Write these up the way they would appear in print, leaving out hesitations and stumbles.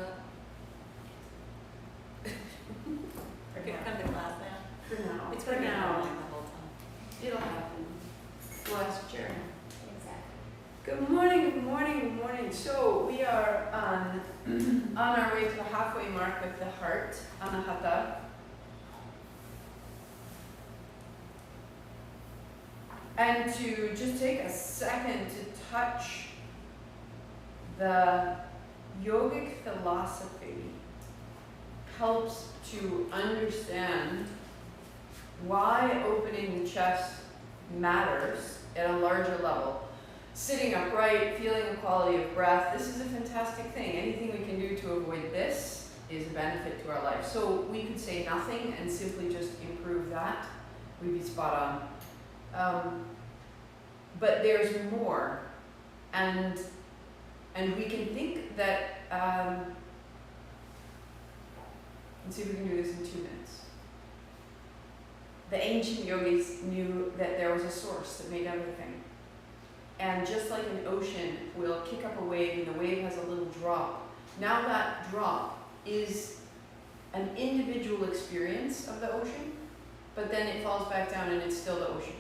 up. We're gonna come to class now. For now. It's For gonna be now. online the whole time. It'll happen. Last year. Exactly. Good morning, good morning, good morning. So we are on our way to the halfway mark with the heart, Anahata. And to just take a second to touch the yogic philosophy helps to understand why opening the chest matters at a larger level. Sitting upright, feeling the quality of breath, this is a fantastic thing. Anything we can do to avoid this is a benefit to our life. So we could say nothing and simply just improve that. We'd be spot on. But there's more. And we can think that, let's see if we can do this in 2 minutes. The ancient yogis knew that there was a source that made everything. And just like an ocean will kick up a wave and the wave has a little drop, now that drop is an individual experience of the ocean, but then it falls back down and it's still the ocean.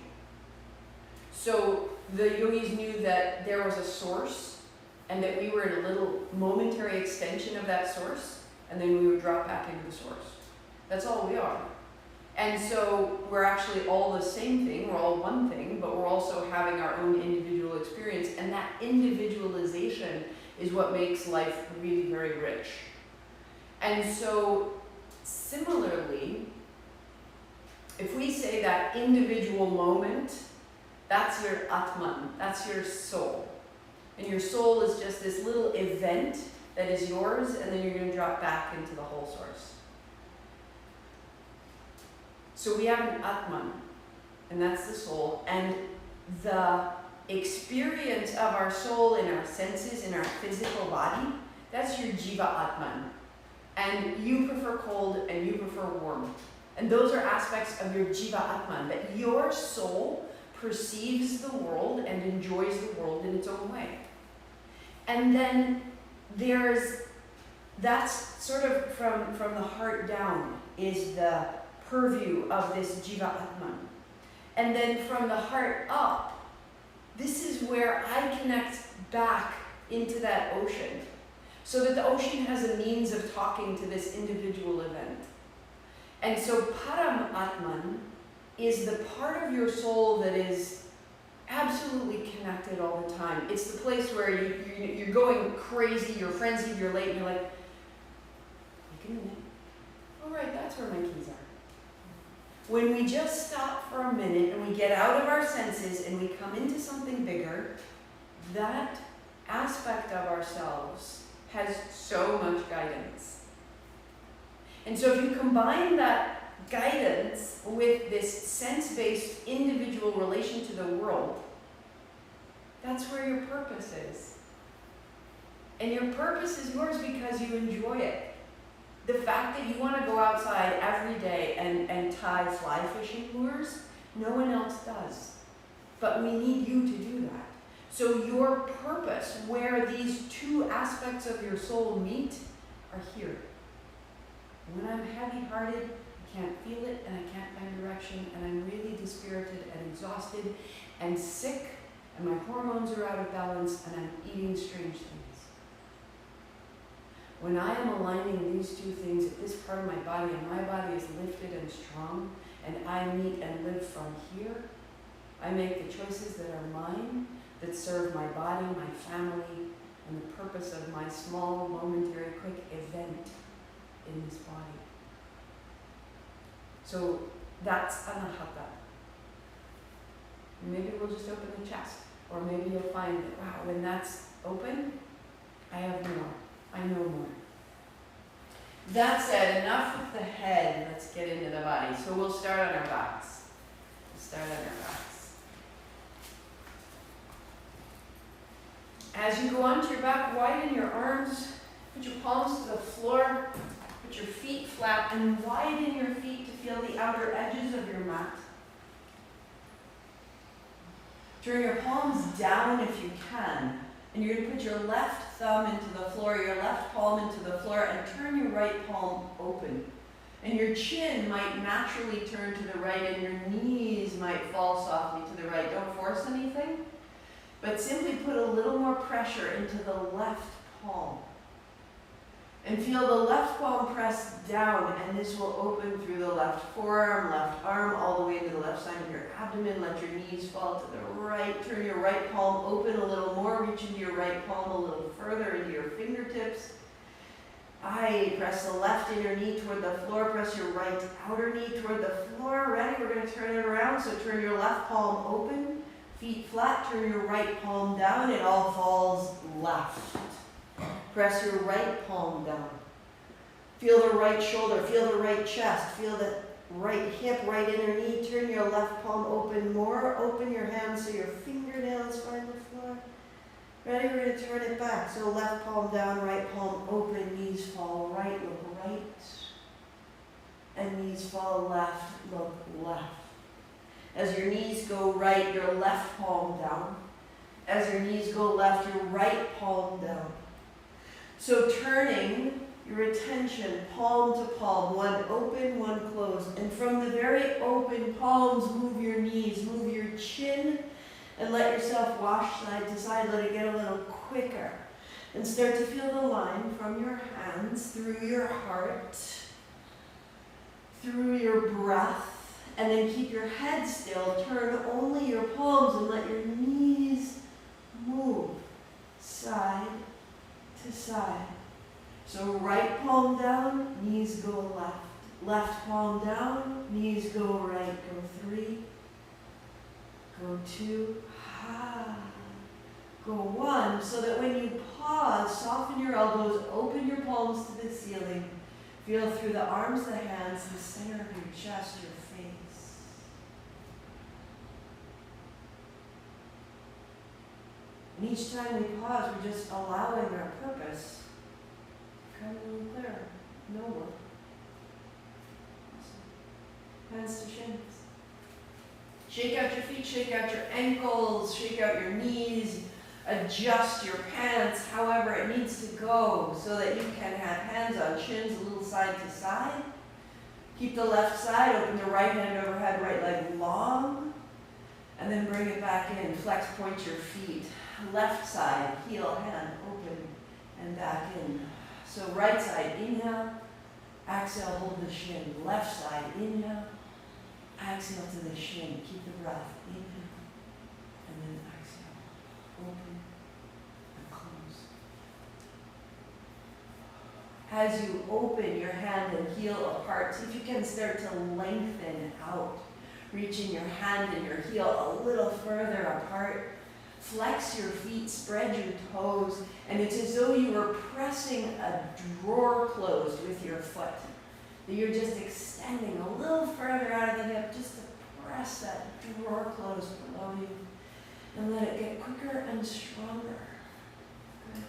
So the yogis knew that there was a source and that we were in a little momentary extension of that source, and then we would drop back into the source. That's all we are. And so we're actually all the same thing, we're all one thing, but we're also having our own individual experience, and that individualization is what makes life really very rich. And so similarly, if we say that individual moment, that's your Atman, that's your soul. And your soul is just this little event that is yours, and then you're going to drop back into the whole source. So we have an Atman, and that's the soul, and the experience of our soul in our senses, in our physical body, that's your Jiva Atman. And you prefer cold and you prefer warm. And those are aspects of your Jiva Atman, that your soul perceives the world and enjoys the world in its own way. And then that's sort of from the heart down is the purview of this Jiva Atman. And then from the heart up, this is where I connect back into that ocean, so that the ocean has a means of talking to this individual event. And so Param Atman is the part of your soul that is absolutely connected all the time. It's the place where you're going crazy, you're frenzied, you're late, and you're like, wait a minute. All right, that's where my keys are. When we just stop for a minute and we get out of our senses and we come into something bigger, that aspect of ourselves has so much guidance. And so if you combine that guidance with this sense-based individual relation to the world, that's where your purpose is. And your purpose is yours because you enjoy it. The fact that you want to go outside every day and tie fly fishing lures, no one else does. But we need you to do that. So your purpose, where these two aspects of your soul meet, are here. When I'm heavy-hearted, I can't feel it and I can't find direction, and I'm really dispirited and exhausted and sick, and my hormones are out of balance, and I'm eating strange things. When I am aligning these two things at this part of my body, and my body is lifted and strong, and I meet and live from here, I make the choices that are mine, that serve my body, my family, and the purpose of my small, momentary, quick event in this body. So that's Anahata. Maybe we'll just open the chest, or maybe you'll find that, wow, when that's open, I have more. I know more. That said, enough with the head. Let's get into the body. So we'll start on our backs. As you go onto your back, widen your arms, put your palms to the floor, put your feet flat, and widen your feet to feel the outer edges of your mat. Turn your palms down if you can, And you're going to put your left thumb into the floor, your left palm into the floor, and turn your right palm open. And your chin might naturally turn to the right, and your knees might fall softly to the right. Don't force anything, but simply put a little more pressure into the left palm. And feel the left palm press down, and this will open through the left forearm, left arm, all the way into the left side of your abdomen. Let your knees fall to the right. Turn your right palm open a little more. Reach into your right palm a little further into your fingertips. Press the left inner knee toward the floor. Press your right outer knee toward the floor. Ready? We're going to turn it around. So turn your left palm open. Feet flat. Turn your right palm down. It all falls left. Press your right palm down. Feel the right shoulder. Feel the right chest. Feel the right hip, right inner knee. Turn your left palm open more. Open your hands so your fingernails find the floor. Ready? We're going to turn it back. So left palm down, right palm open, knees fall right, look right. And knees fall left, look left. As your knees go right, your left palm down. As your knees go left, your right palm down. So turning your attention palm to palm, one open, one closed. And from the very open palms, move your knees, move your chin, and let yourself wash side to side. Let it get a little quicker. And start to feel the line from your hands, through your heart, through your breath. And then keep your head still. Turn only your palms and let your knees move side to side. So right palm down, knees go left. Left palm down, knees go right. Go 3. Go 2. Go 1. So that when you pause, soften your elbows, open your palms to the ceiling. Feel through the arms, the hands, the center of your chest, your face. And each time we pause, we're just allowing our purpose to come a little clearer. No one. Awesome. Hands to shins. Shake out your feet, shake out your ankles, shake out your knees, adjust your pants however it needs to go so that you can have hands on shins a little side to side. Keep the left side, open the right hand overhead, right leg long, and then bring it back in. Flex, point your feet. Left side, heel, hand, open, and back in. So right side, inhale, exhale, hold the shin. Left side, inhale, exhale to the shin. Keep the breath. Inhale, and then exhale. Open and close. As you open your hand and heel apart, see if you can start to lengthen out. Reaching your hand and your heel a little further apart. Flex your feet, spread your toes, and it's as though you were pressing a drawer closed with your foot. That you're just extending a little further out of the hip just to press that drawer closed below you. And let it get quicker and stronger. Good.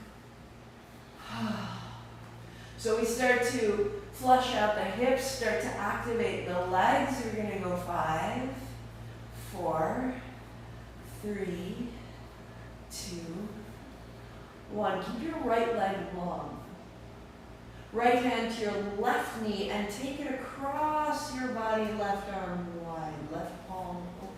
So we start to flush out the hips, start to activate the legs. We're going to go 5, 4, 3, 2, 1. Keep your right leg long. Right hand to your left knee and take it across your body, left arm wide, left palm open.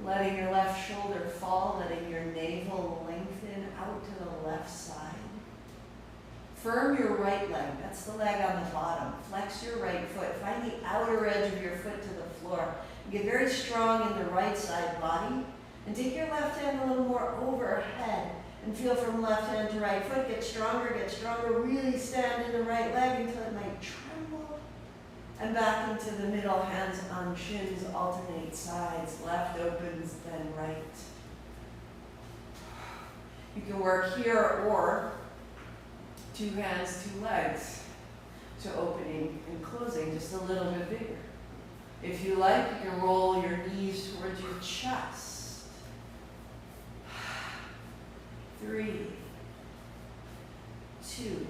Letting your left shoulder fall, letting your navel lengthen out to the left side. Firm your right leg, that's the leg on the bottom. Flex your right foot, find the outer edge of your foot to the floor. Get very strong in the right side body. And take your left hand a little more overhead and feel from left hand to right foot. Get stronger, really stand in the right leg until it might tremble. And back into the middle, hands on shins, alternate sides. Left opens, then right. You can work here or 2 hands, 2 legs. So opening and closing just a little bit bigger. If you like, you can roll your knees towards your chest. 3, 2,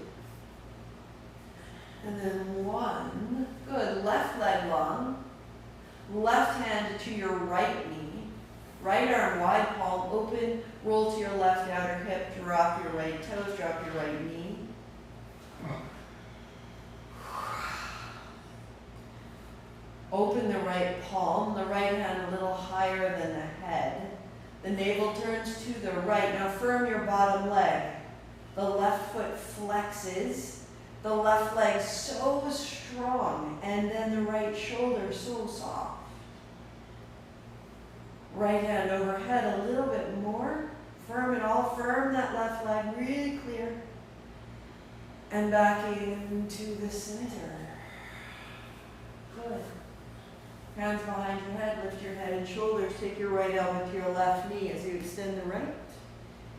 and then 1. left hand to your right knee, right arm wide palm open, roll to your left outer hip, drop your right toes, drop your right knee. Open the right palm, the right hand a little higher than the head. The navel turns to the right. Now firm your bottom leg. The left foot flexes. The left leg so strong. And then the right shoulder so soft. Right hand overhead a little bit more. Firm it all. Firm that left leg really clear. And back into the center. Good. Hands behind your head, lift your head and shoulders. Take your right elbow to your left knee as you extend the right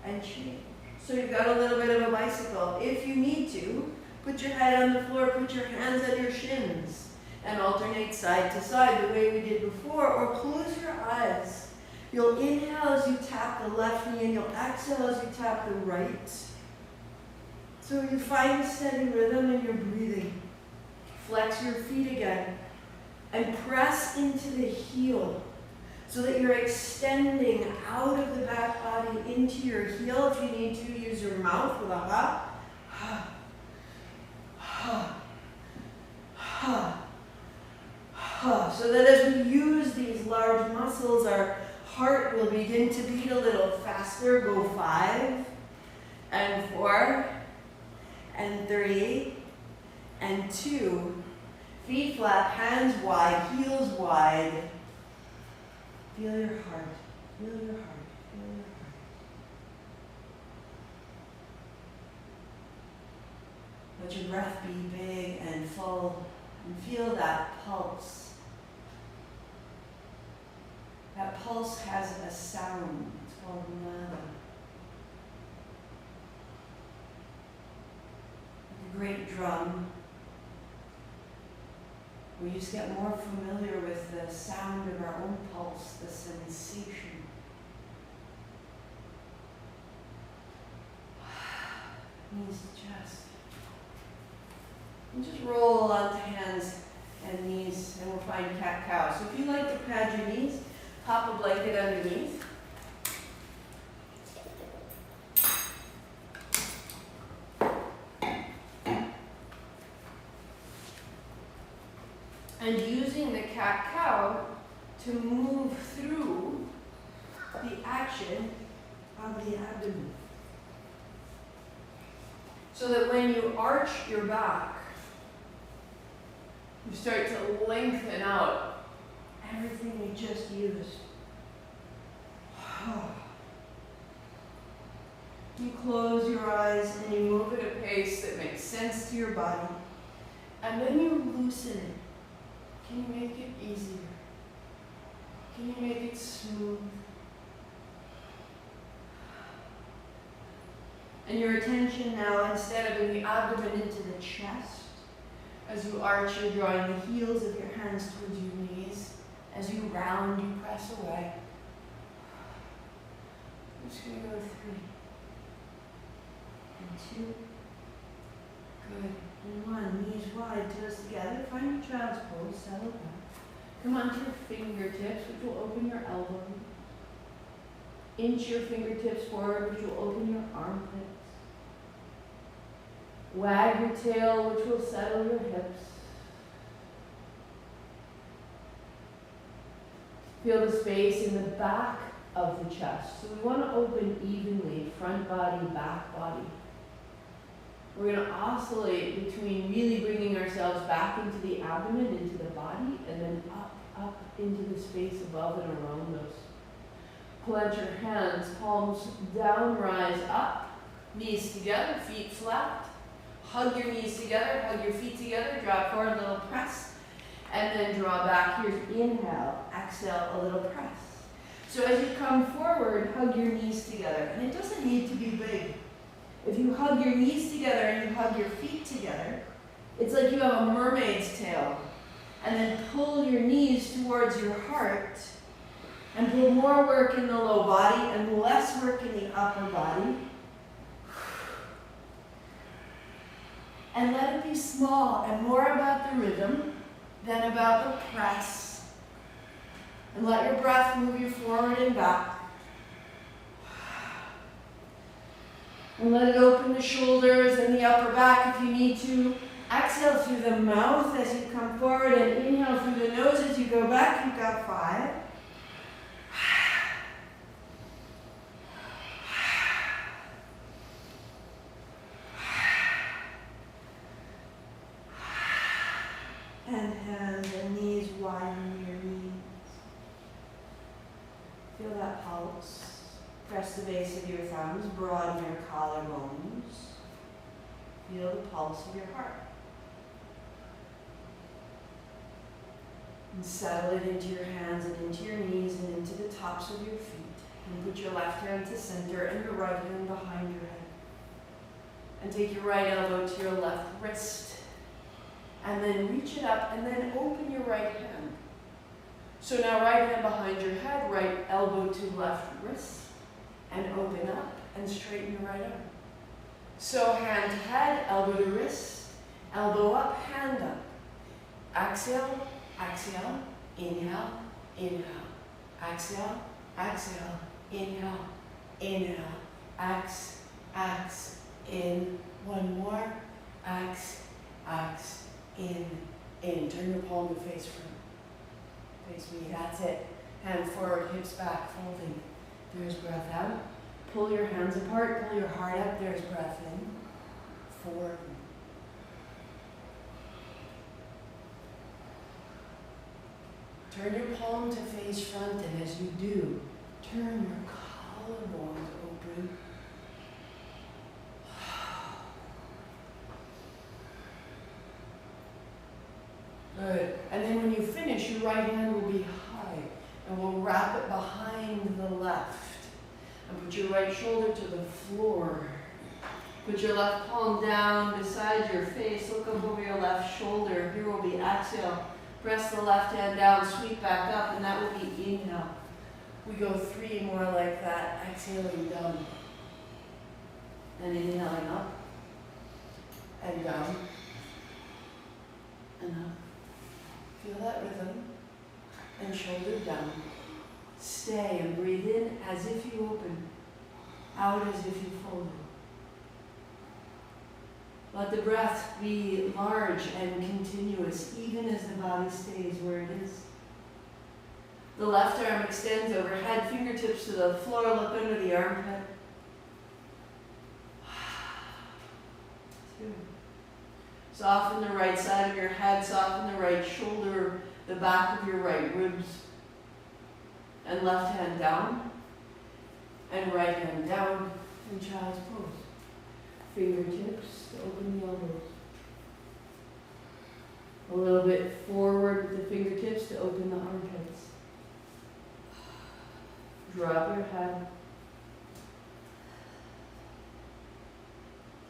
and change. So you've got a little bit of a bicycle. If you need to, put your head on the floor, put your hands on your shins, and alternate side to side the way we did before, or close your eyes. You'll inhale as you tap the left knee, and you'll exhale as you tap the right. So you find a steady rhythm in your breathing. Flex your feet again. And press into the heel so that you're extending out of the back body into your heel. If you need to, use your mouth with a ha, ha, ha, ha, ha. So that as we use these large muscles, our heart will begin to beat a little faster. Go 5 and 4 and 3 and 2. Feet flat, hands wide, heels wide. Feel your heart, feel your heart, feel your heart. Let your breath be big and full, and feel that pulse. That pulse has a sound. It's called nada. The great drum. We just get more familiar with the sound of our own pulse, the sensation. Knees to chest. And just roll onto hands and knees, and we'll find cat-cow. So if you like to pad your knees, pop a blanket underneath. And using the cat-cow to move through the action of the abdomen. So that when you arch your back, you start to lengthen out everything we just used. You close your eyes and you move at a pace that makes sense to your body. And then you loosen it. Can you make it easier? Can you make it smooth? And your attention now, instead of in the abdomen, into the chest. As you arch, you're drawing the heels of your hands towards your knees. As you round, you press away. I'm just going to go 3 and 2. Good. And 1. Knees wide, toes together. Find your child's pose. Settle back. Come onto your fingertips, which will open your elbows. Inch your fingertips forward, which will open your armpits. Wag your tail, which will settle your hips. Feel the space in the back of the chest. So we want to open evenly, front body, back body. We're going to oscillate between really bringing ourselves back into the abdomen, into the body, and then up into the space above and around us. Plant your hands, palms down, rise up, knees together, feet flat. Hug your knees together, hug your feet together, drop forward, a little press, and then draw back. Here's inhale, exhale, a little press. So as you come forward, hug your knees together, and it doesn't need to be big. If you hug your knees together and you hug your feet together, it's like you have a mermaid's tail. And then pull your knees towards your heart, and pull more work in the low body and less work in the upper body. And let it be small and more about the rhythm than about the press And let your breath move you forward and back. And let it open the shoulders and the upper back if you need to. Exhale through the mouth as you come forward and inhale through the nose as you go back. You've got 5. And hands and knees, widen your knees. Feel that pulse. Press the base of your thumbs, broaden your collarbones. Feel the pulse of your heart. And settle it into your hands and into your knees and into the tops of your feet. And put your left hand to center and your right hand behind your head. And take your right elbow to your left wrist. And then reach it up and then open your right hand. So now right hand behind your head, right elbow to left wrist. And open up and straighten your right arm. So hand to head, elbow to wrist, elbow up, hand up. Exhale, exhale, inhale, inhale. Exhale, exhale, inhale, inhale. X, X, in. One more. X, X, in. Turn your palm to face front. Face me, that's it. Hand forward, hips back, folding. There's breath out. Pull your hands apart, pull your heart up. There's breath in. Forward. Turn your palm to face front, and as you do, turn your collarbones open. Good. And then when you finish, your right hand will be high, and we'll wrap it behind the left. And put your right shoulder to the floor. Put your left palm down beside your face. Look up over your left shoulder. Here will be exhale. Press the left hand down, sweep back up, and that will be inhale. We go 3 more like that. Exhaling down. And inhaling up. And down. And up. Feel that rhythm. And shoulder down. Stay and breathe in as if you open. Out as if you fold. Let the breath be large and continuous, even as the body stays where it is. The left arm extends overhead, fingertips to the floor, look under the armpit. 2. Soften the right side of your head, soften the right shoulder, the back of your right ribs. And left hand down, and right hand down in child's pose. Fingertips to open the elbows. A little bit forward with the fingertips to open the armpits. Drop your head.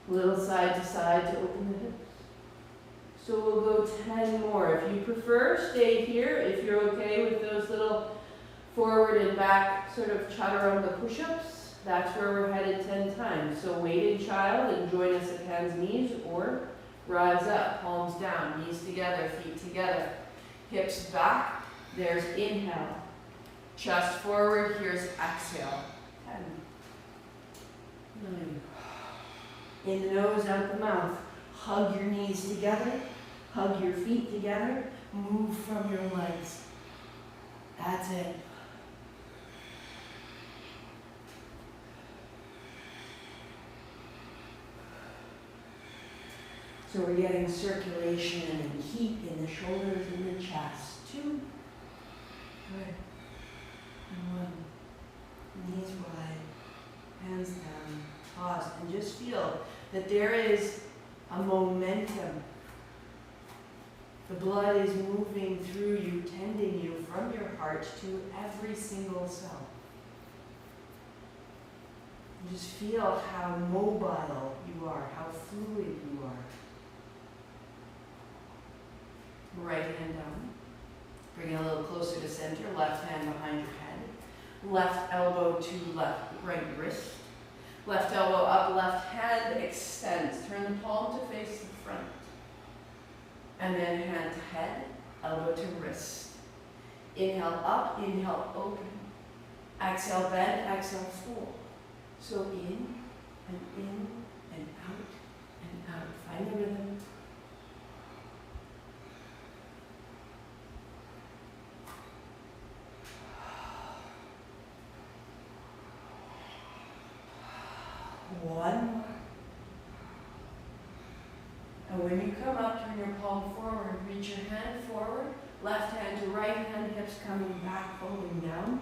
A little side to side to open the hips. So we'll go 10 more. If you prefer, stay here. If you're okay with those little forward and back sort of chaturanga push-ups, that's where we're headed 10 times. So weighted child and join us at hands, knees, or rise up, palms down, knees together, feet together, hips back. There's inhale. Chest forward, here's exhale. 10, 9. In the nose, out the mouth. Hug your knees together, hug your feet together, move from your legs. That's it. So we're getting circulation and heat in the shoulders and the chest. 2. Good. And 1. Knees wide, hands down, pause, and just feel that there is a momentum. The blood is moving through you, tending you from your heart to every single cell. You just feel how mobile you are, how fluid you are. Right hand down. Bring it a little closer to center. Left hand behind your head. Left elbow to right wrist. Left elbow up, left hand extends. Turn the palm to face the front. And then hand to head, elbow to wrist. Inhale up, inhale open. Exhale bend, exhale fold. So in and out and out. Find the rhythm. One more. And when you come up, turn your palm forward, reach your hand forward, left hand to right hand, hips coming back, folding down.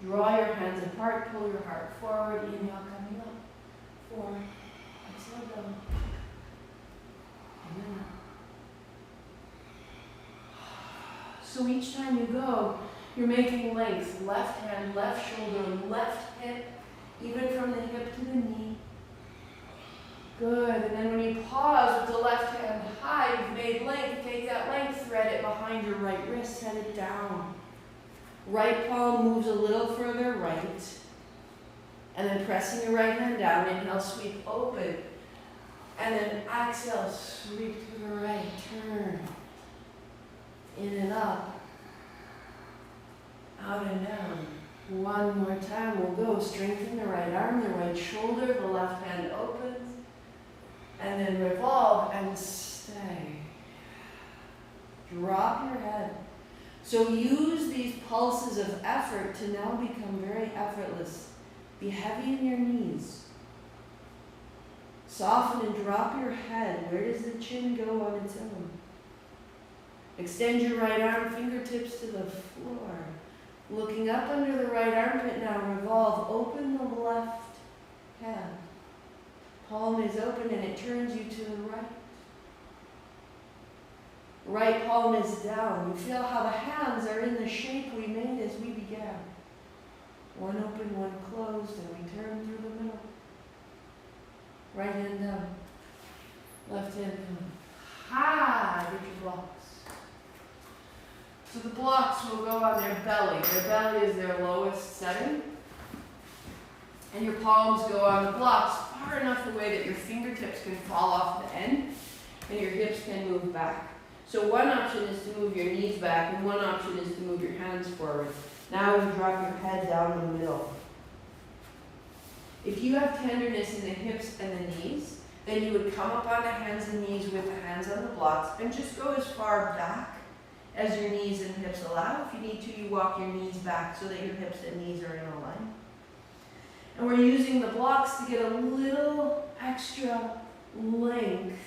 Draw your hands apart, pull your heart forward, inhale coming up. 4, exhale down. And then up. So each time you go, you're making length. Left hand, left shoulder, left hip, even from the hip to the knee. Good, and then when you pause with the left hand high, you've made length, take that length, thread it behind your right wrist, set it down. Right palm moves a little further right. And then pressing your right hand down, inhale, sweep open. And then exhale, sweep to the right, turn. In and up. Out and down. One more time, we'll go. Strengthen the right arm, the right shoulder, the left hand opens. And then revolve and stay. Drop your head. So use these pulses of effort to now become very effortless. Be heavy in your knees. Soften and drop your head. Where does the chin go on its own? Extend your right arm, fingertips to the floor. Looking up under the right armpit now, revolve. Open the left hand. Palm is open and it turns you to the right. Right palm is down. You feel how the hands are in the shape we made as we began. One open, one closed, and we turn through the middle. Right hand down. Left hand down. Ha! Get your blocks. So the blocks will go on their belly. Their belly is their lowest setting. And your palms go on the blocks far enough away that your fingertips can fall off the end and your hips can move back. So one option is to move your knees back and one option is to move your hands forward. Now you drop your head down the middle. If you have tenderness in the hips and the knees, then you would come up on the hands and knees with the hands on the blocks and just go as far back as your knees and hips allow. If you need to, you walk your knees back so that your hips and knees are in a line. And we're using the blocks to get a little extra length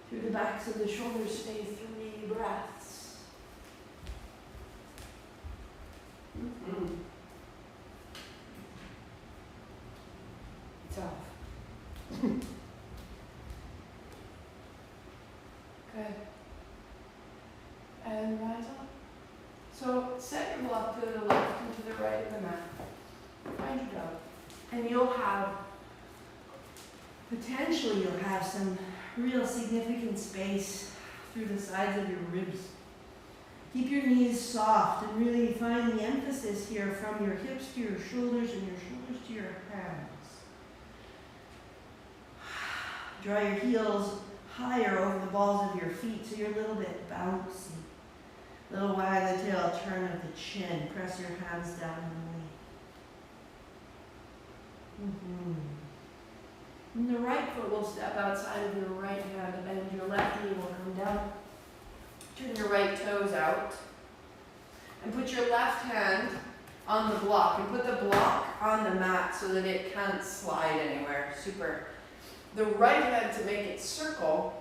through the backs of the shoulders. Stay 3 breaths. It's off. Good. And rise up. So set your block to the left and to the right of the mat. Find your dog. And potentially you'll have some real significant space through the sides of your ribs. Keep your knees soft and really find the emphasis here from your hips to your shoulders and your shoulders to your hands. Draw your heels higher over the balls of your feet so you're a little bit bouncy. Little wag the tail, turn of the chin. Press your hands down on the knee. And the right foot will step outside of your right hand and your left knee will come down. Turn your right toes out. And put your left hand on the block. And put the block on the mat so that it can't slide anywhere. Super. The right hand to make it circle.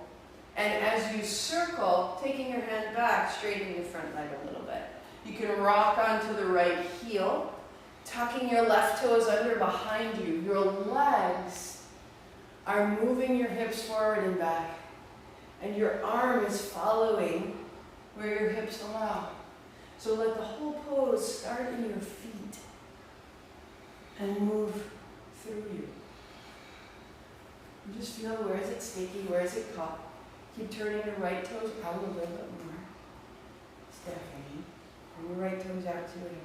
And as you circle, taking your hand back, straighten your front leg a little bit. You can rock onto the right heel. Tucking your left toes under behind you. Your legs are moving your hips forward and back. And your arm is following where your hips allow. So let the whole pose start in your feet and move through you. And just feel, where is it sticky, where is it caught? Keep turning your right toes out a little bit more. Stephanie. And your right toes out to your hips.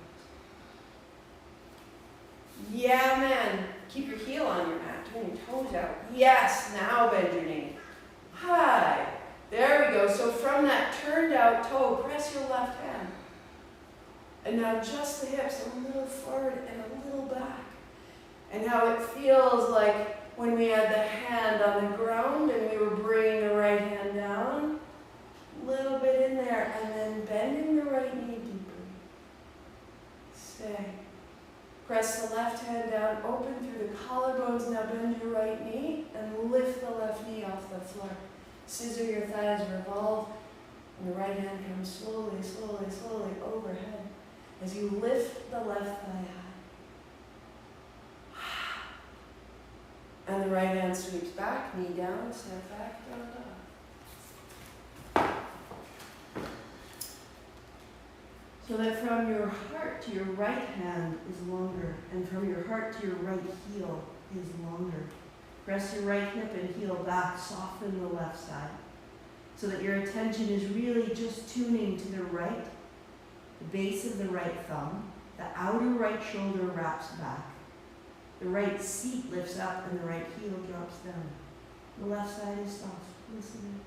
Yeah, man. Keep your heel on your mat. Turn your toes out. Yes, now bend your knee. Hi. There we go. So from that turned out toe, press your left hand. And now just the hips a little forward and a little back. And how it feels like when we had the hand on the ground and we were bringing the right hand down. A little bit in there, and then bending the right knee deeper. Stay. Press the left hand down, open through the collarbones. Now bend your right knee and lift the left knee off the floor. Scissor your thighs, revolve, and the right hand comes slowly, slowly, slowly overhead as you lift the left thigh high. And the right hand sweeps back, knee down, step back, down, dog. So that from your heart to your right hand is longer, and from your heart to your right heel is longer. Press your right hip and heel back, soften the left side, so that your attention is really just tuning to the right, the base of the right thumb, the outer right shoulder wraps back, the right seat lifts up, and the right heel drops down. The left side is soft. Listen.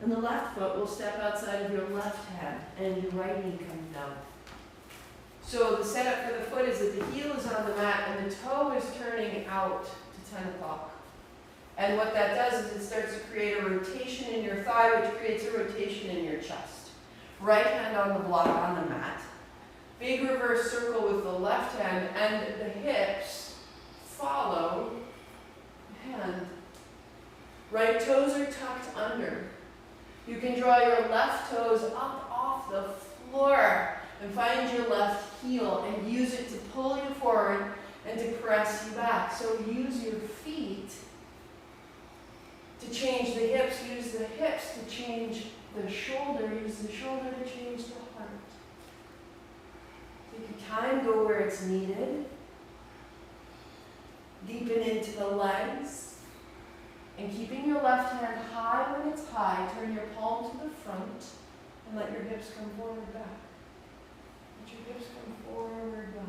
And the left foot will step outside of your left hand, and your right knee comes down. So the setup for the foot is that the heel is on the mat, and the toe is turning out to 10 o'clock. And what that does is it starts to create a rotation in your thigh, which creates a rotation in your chest. Right hand on the block on the mat. Big reverse circle with the left hand, and the hips follow the hand. Right toes are tucked under. You can draw your left toes up off the floor and find your left heel and use it to pull you forward and to press you back. So use your feet to change the hips, use the hips to change the shoulder, use the shoulder to change the heart. Take your time, go where it's needed. Deepen into the legs. And keeping your left hand high when it's high, turn your palm to the front and let your hips come forward back. Let your hips come forward back.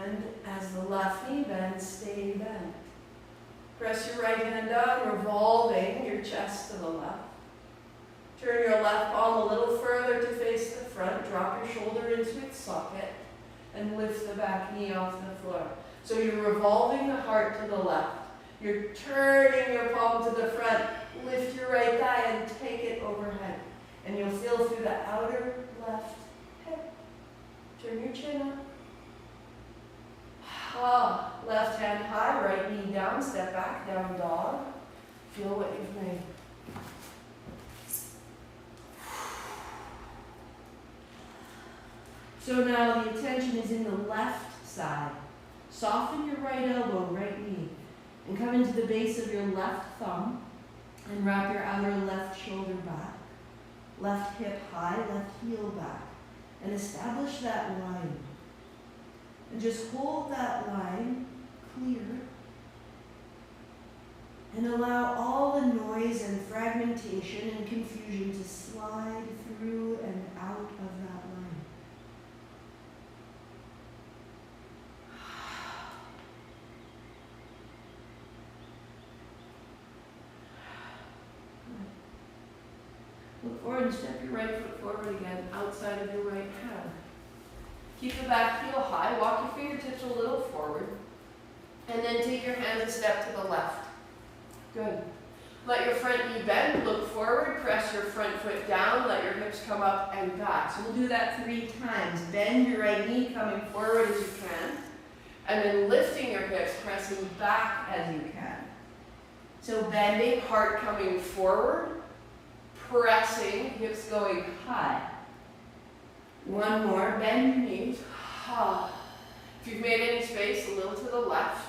And as the left knee bends, stay bent. Press your right hand down, revolving your chest to the left. Turn your left palm a little further to face the front. Drop your shoulder into its socket and lift the back knee off the floor. So you're revolving the heart to the left. You're turning your palm to the front. Lift your right thigh and take it overhead. And you'll feel through the outer left hip. Turn your chin up. Left hand high, right knee down, step back, down dog. Feel what you've made. So now the attention is in the left side. Soften your right elbow, right knee, and come into the base of your left thumb and wrap your outer left shoulder back. Left hip high, left heel back. And establish that line. And just hold that line clear. And allow all the noise and fragmentation and confusion to slide through and out of that line. Look forward and step your right foot forward again, outside of your right hand. Keep the back heel high, walk your fingertips a little forward, and then take your hands a step to the left. Good. Let your front knee bend, look forward, press your front foot down, let your hips come up and back. So we'll do that 3 times. Bend your right knee coming forward as you can, and then lifting your hips, pressing back as you can. So bending, heart coming forward, pressing, hips going high. One more, bend your knees. If you've made any space, a little to the left.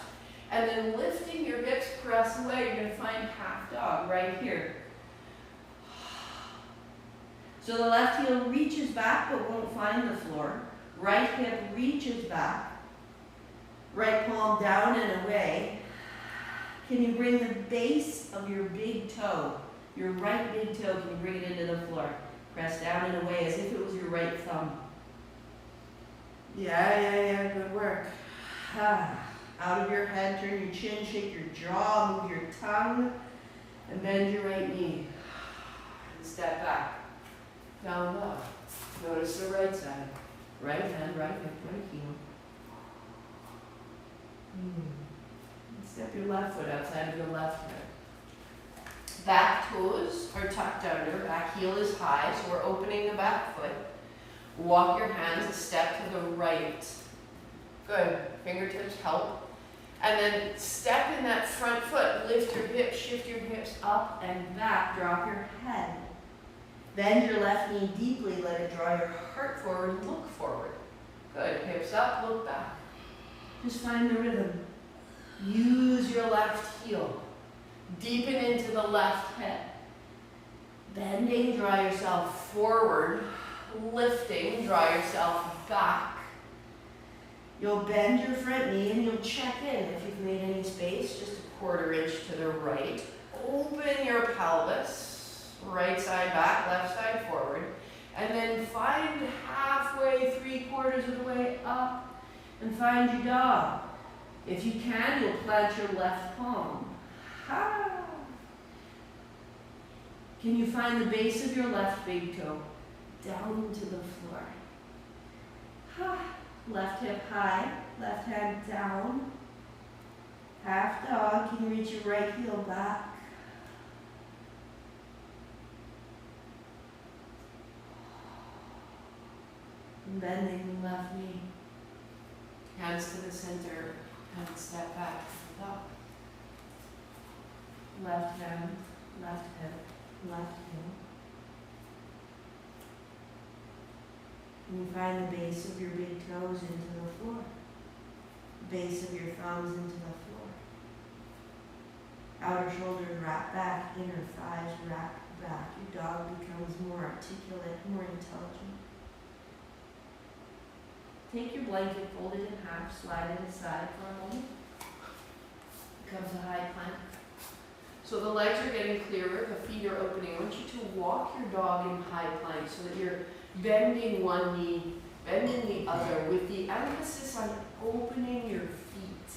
And then lifting your hips, press away. You're going to find half dog right here. So the left heel reaches back but won't find the floor. Right hip reaches back. Right palm down and away. Can you bring the base of your big toe, your right big toe, can you bring it into the floor? Press down and away as if it was your right thumb. Yeah, good work. out of your head, turn your chin, shake your jaw, move your tongue, and bend your right knee. And step back. Down dog. Notice the right side. Right hand, right hip, right heel. And step your left foot outside of your left hip. Back toes are tucked under, back heel is high, so we're opening the back foot. Walk your hands a step to the right. Good. Fingertips help. And then step in that front foot. Lift your hips, shift your hips up and back. Drop your head. Bend your left knee deeply. Let it draw your heart forward. Look forward. Good. Hips up, look back. Just find the rhythm. Use your left heel. Deepen into the left hip. Bending, draw yourself forward. Lifting, draw yourself back. You'll bend your front knee and you'll check in if you've made any space, just a 1/4 inch to the right. Open your pelvis, right side back, left side forward. And then find halfway, 3/4 of the way up and find your dog. If you can, you'll plant your left palm. Ha! Can you find the base of your left big toe? Down to the floor. Ha! Left hip high, left hand down. Half dog, can you reach your right heel back? And bending the left knee. Hands to the center, and step back to the top. Left hand, left hip, left heel. And you find the base of your big toes into the floor. Base of your thumbs into the floor. Outer shoulders wrap back, inner thighs wrap back. Your dog becomes more articulate, more intelligent. Take your blanket, fold it in half, slide it aside for a moment. Becomes a high plank. So the legs are getting clearer, the feet are opening. I want you to walk your dog in high plank so that you're bending one knee, bending the other, with the emphasis on opening your feet.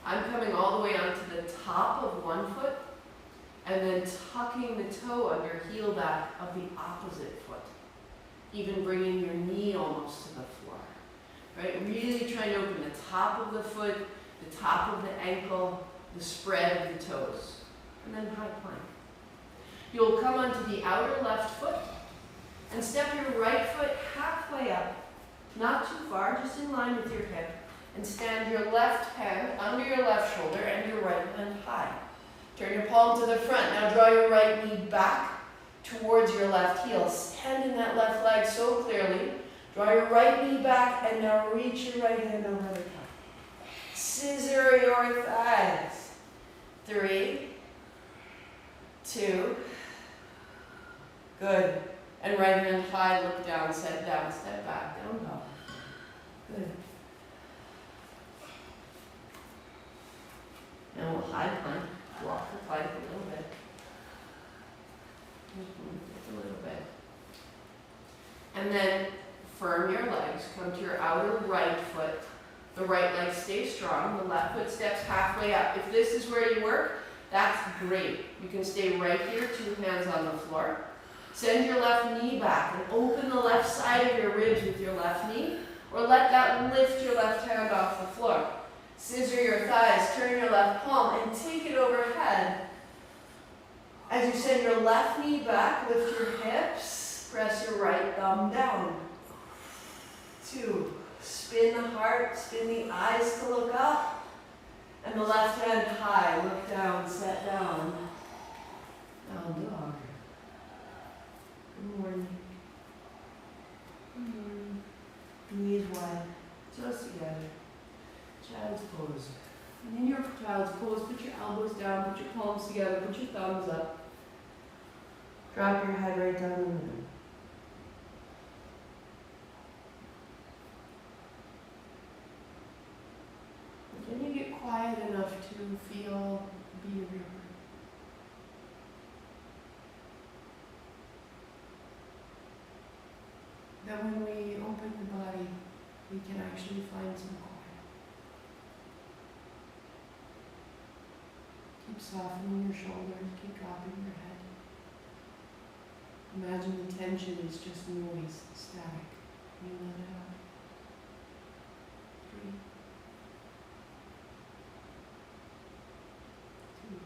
I'm coming all the way onto the top of one foot and then tucking the toe under heel back of the opposite foot. Even bringing your knee almost to the floor. Right? Really trying to open the top of the foot, the top of the ankle, the spread of the toes. And then high plank. You'll come onto the outer left foot and step your right foot halfway up, not too far, just in line with your hip, and stand your left hand under your left shoulder and your right hand high. Turn your palm to the front. Now draw your right knee back towards your left heel. Stand in that left leg so clearly. Draw your right knee back and now reach your right hand over the top. Scissor your thighs. 3, 2, good. And right hand high, look down, step back, down dog. Good. And we'll high plank, walk the plank a little bit. Just a little bit. And then firm your legs, come to your outer right foot. The right leg stays strong, the left foot steps halfway up. If this is where you work, that's great. You can stay right here, 2 hands on the floor. Send your left knee back and open the left side of your ribs with your left knee, or let that lift your left hand off the floor. Scissor your thighs, turn your left palm, and take it overhead. As you send your left knee back, lift your hips, press your right thumb down. 2, spin the heart, spin the eyes to look up, and the left hand high, look down, set down. Down dog. Good morning. Good morning. Knees wide, just together. Child's pose. And in your child's pose, put your elbows down, put your palms together, put your thumbs up. Drop your head right down the middle. Can you get quiet enough to feel the beat of your heart? That when we open the body, we can actually find some quiet. Keep softening your shoulders, keep dropping your head. Imagine the tension is just noise, static. You let it out. 3, 2,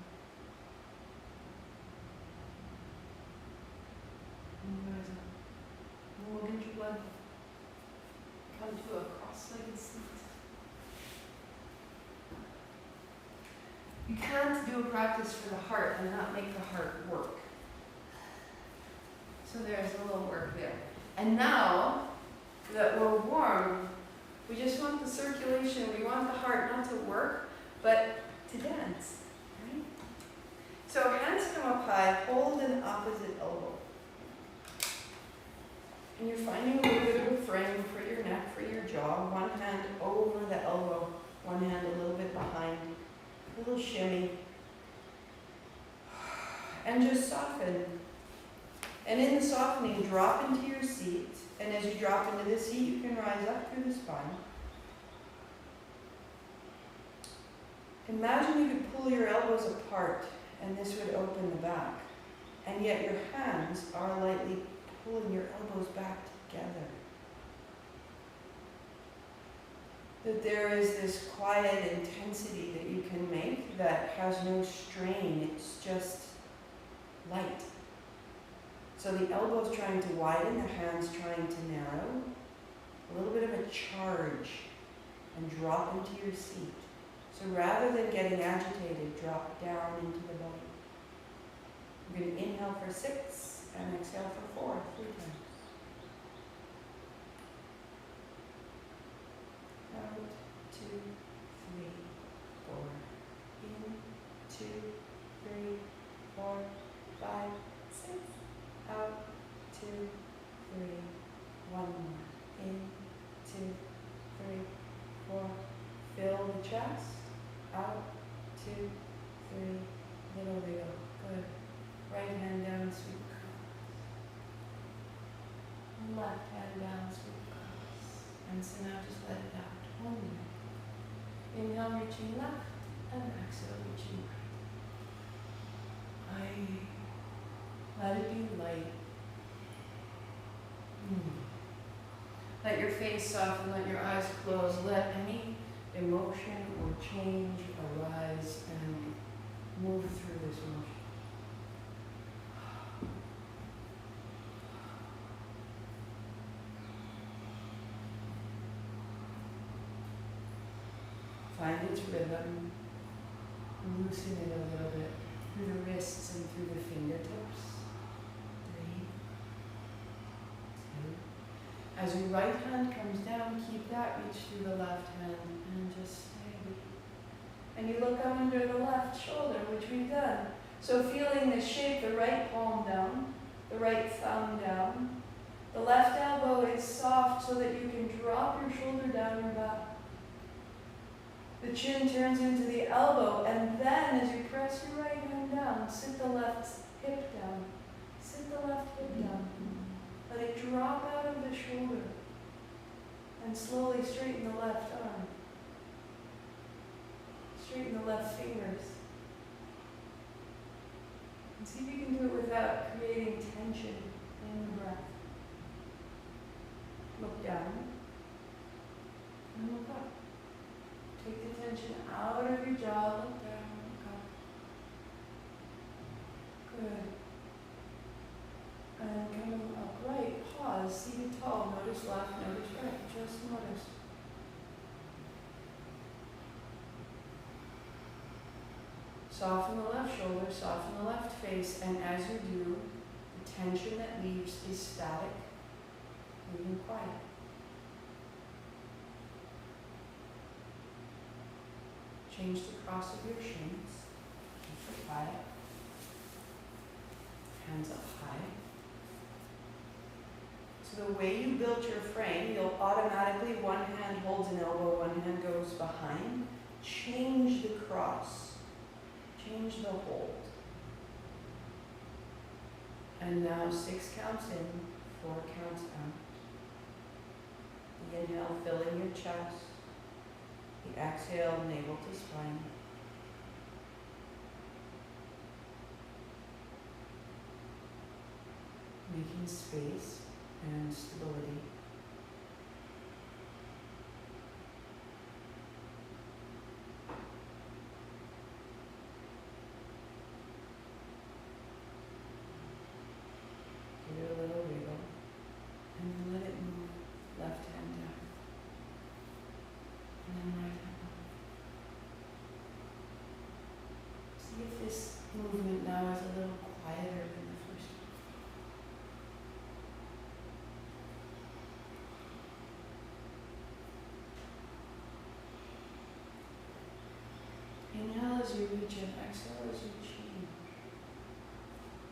and rise up. And we'll get your blood. Come to a cross-legged seat. You can't do a practice for the heart and not make the heart work. So there's a little work there. And now that we're warm, we just want the circulation, we want the heart not to work, but to dance, right? So hands come up high, hold an opposite elbow. And you're finding a little bit of a frame for your neck, for your jaw. One hand over the elbow, one hand a little bit behind. A little shimmy. And just soften. And in the softening, drop into your seat. And as you drop into the seat, you can rise up through the spine. Imagine you could pull your elbows apart, and this would open the back. And yet your hands are lightly pulling your elbows back together. That there is this quiet intensity that you can make that has no strain, it's just light. So the elbows trying to widen, the hands trying to narrow, a little bit of a charge, and drop into your seat. So rather than getting agitated, drop down into the belly. You're going to inhale for 6 and exhale for 4, 3 times. Out, 2, 3, 4. In, 2, 3, 4, 5, 6. Out, 2, 3. One more. In, 2, 3, 4. Fill the chest. Out, 2, 3. Little wiggle. Good. Right hand down, sweep across. Left hand down, sweep across. And so now just let it out. One more. Inhale, reaching left, and exhale, reaching right. Let it be light. Let your face soften, let your eyes close, let any emotion or change arise and move through this motion. Find its rhythm, loosen it a little bit through the wrists and through the fingertips. 3, 2. As your right hand comes down, keep that reach through the left hand and just stay. And you look under the left shoulder, which we've done. So feeling the shape, the right palm down, the right thumb down. The left elbow is soft so that you can drop your shoulder down your back. The chin turns into the elbow, and then as you press your right hand down, sit the left hip down. Sit the left hip down. Let it drop out of the shoulder. And slowly straighten the left arm. Straighten the left fingers. And see if you can do it without creating tension in the breath. Look down. And look up. Take the tension out of your jaw, look down, look up. Good. And coming upright, pause, seated tall, notice left, notice right, just notice. Soften the left shoulder, soften the left face, and as you do, the tension that leaves is static, moving quiet. Change the cross of your shins. Keep it quiet. Hands up high. So the way you built your frame, you'll automatically, one hand holds an elbow, one hand goes behind. Change the cross. Change the hold. And now 6 counts in, 4 counts out. The inhale, filling your chest. The exhale, navel to spine. making space and stability. Give it a little wiggle, and then let it move. Left hand down, and then right hand up. See if this movement now is a little quieter than the first one. Inhale as you reach in, exhale as you change.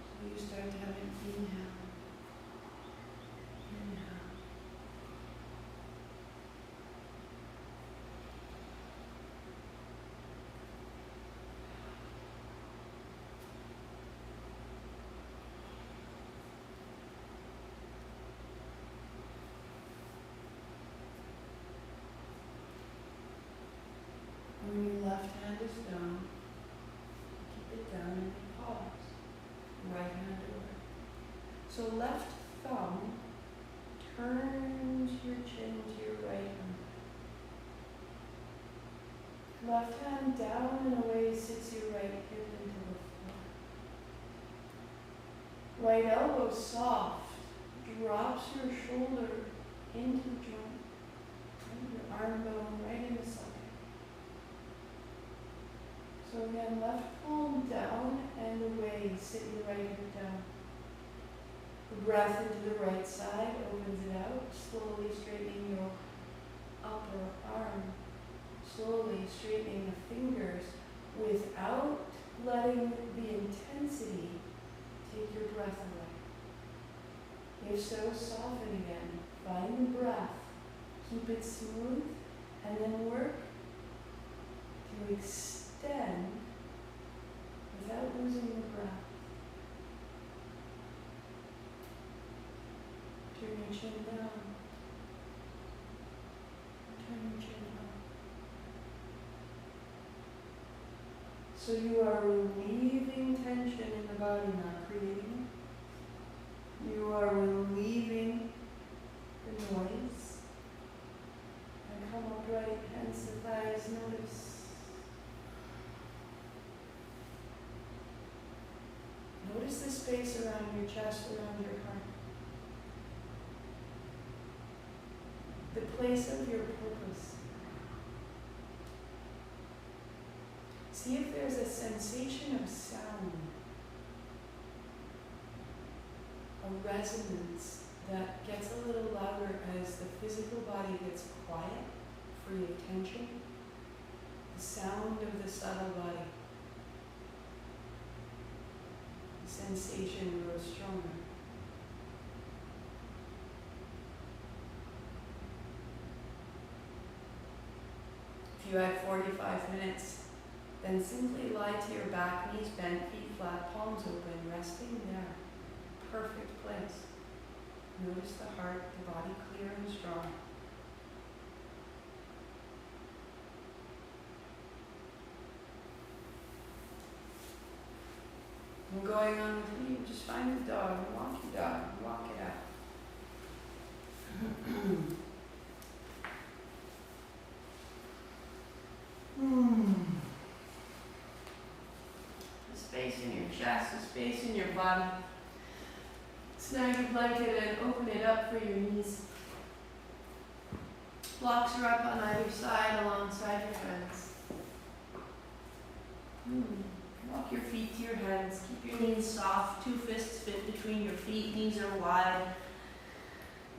So you start to have an inhale. Inhale. When your left hand is down, keep it down and pause. Right hand over. So left thumb turns your chin to your right hand. Left hand down and away sits your right hip into the floor. Right elbow soft, drops your shoulder into joint. And your arm bone right in the socket. So again, left palm down and away, sit your right hip down. The breath into the right side, opens it out, slowly straightening your upper arm. Slowly straightening the fingers without letting the intensity take your breath away. If so, soften again. Find the breath. Keep it smooth, and then work to extend without losing the breath. Turn your chin down. Turn your chin up. So you are relieving tension in the body, not creating it. You are relieving the noise. And come upright, hands to thighs, notice. Notice the space around your chest, around your heart. The place of your purpose. See if there's a sensation of sound, a resonance that gets a little louder as the physical body gets quiet, free of tension. The sound of the subtle body. The sensation grows stronger. If you had 45 minutes, then simply lie to your back, knees bent, feet flat, palms open, resting there. Perfect place. Notice the heart, the body clear and strong. And going on with you, just find the dog, and walk your dog, and walk it out. The space in your chest, the space in your body. Snag your blanket and open it up for your knees. Blocks are up on either side alongside your hands. Walk your feet to your hands. Keep your knees soft. 2 fists fit between your feet. Knees are wide.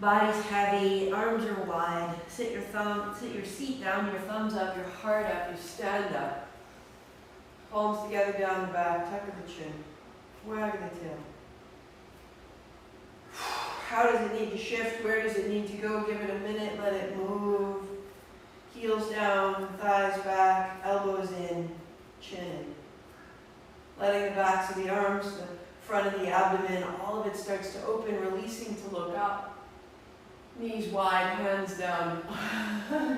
Body's heavy. Arms are wide. Sit your seat down. Your thumbs up. Your heart up. You stand up. Palms together down the back. Tuck of the chin. Wag the tail. How does it need to shift? Where does it need to go? Give it a minute. Let it move. Heels down. Thighs back. Elbows in. Chin in. Letting the backs of the arms, the front of the abdomen, all of it starts to open, releasing to look up. Knees wide, hands down.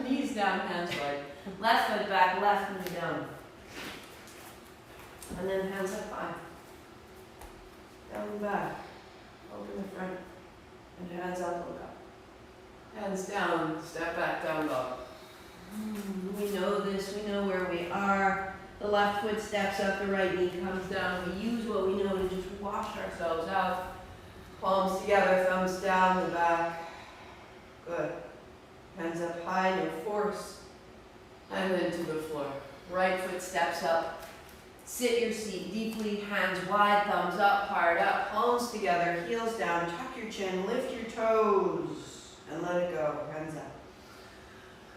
Knees down, hands wide. Left foot back, left knee down. And then hands up high. Down the back. Open the front. And hands up, look up. Hands down, step back, down dog. We know this, we know where we are. The left foot steps up, the right knee comes down. We use what we know to just wash ourselves out. Palms together, thumbs down the back. Good. Hands up high, no force. And then to the floor. Right foot steps up. Sit your seat deeply, hands wide, thumbs up, hard up, palms together, heels down, tuck your chin, lift your toes, and let it go, hands up.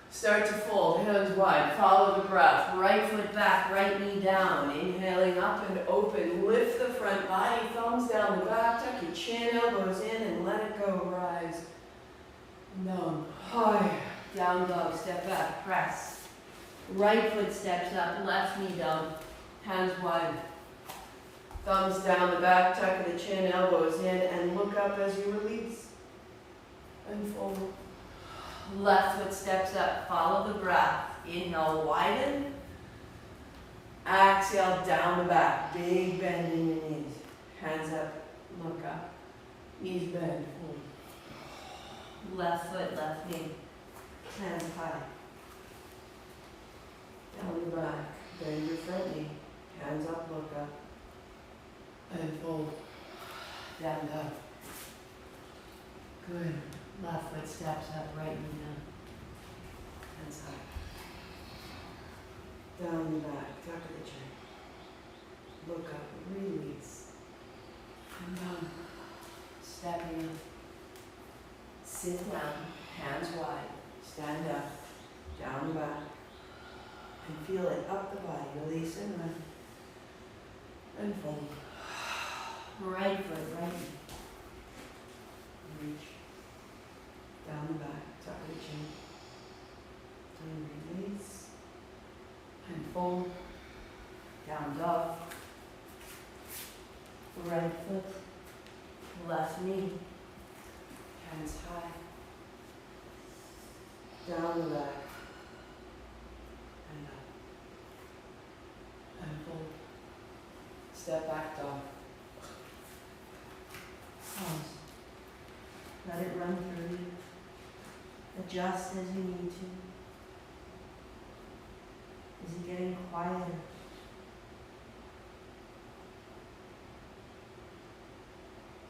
Start to fold, hands wide, follow the breath, right foot back, right knee down, inhaling up and open, lift the front body, thumbs down the back, tuck your chin, elbows in, and let it go, rise, down, high, down dog, step back, press. Right foot steps up, left knee down. Hands wide, thumbs down the back, tuck the chin, elbows in, and look up as you release. And fold. Left foot steps up, follow the breath. Inhale, widen. Exhale, down the back, big bend in your knees. Hands up, look up. Knees bend, hold. Left foot, left knee. Hands high. Down the back, bend your front knee. Hands up, look up, and fold, down, down. Good. Left foot steps up, right knee down. Hands high. Down the back, tuck the chin. Look up, release. And down. Stepping up. Sit down, hands wide, stand up, down the back. And feel it up the body, release and run. And fold. Right foot, right knee. Reach. Down the back, tuck the chin. And release. And fold. Down dog. Right foot. Left knee. Hands high. Down the back. And up. And fold. Step back dog. Pause. Let it run through you. Adjust as you need to. Is it getting quieter?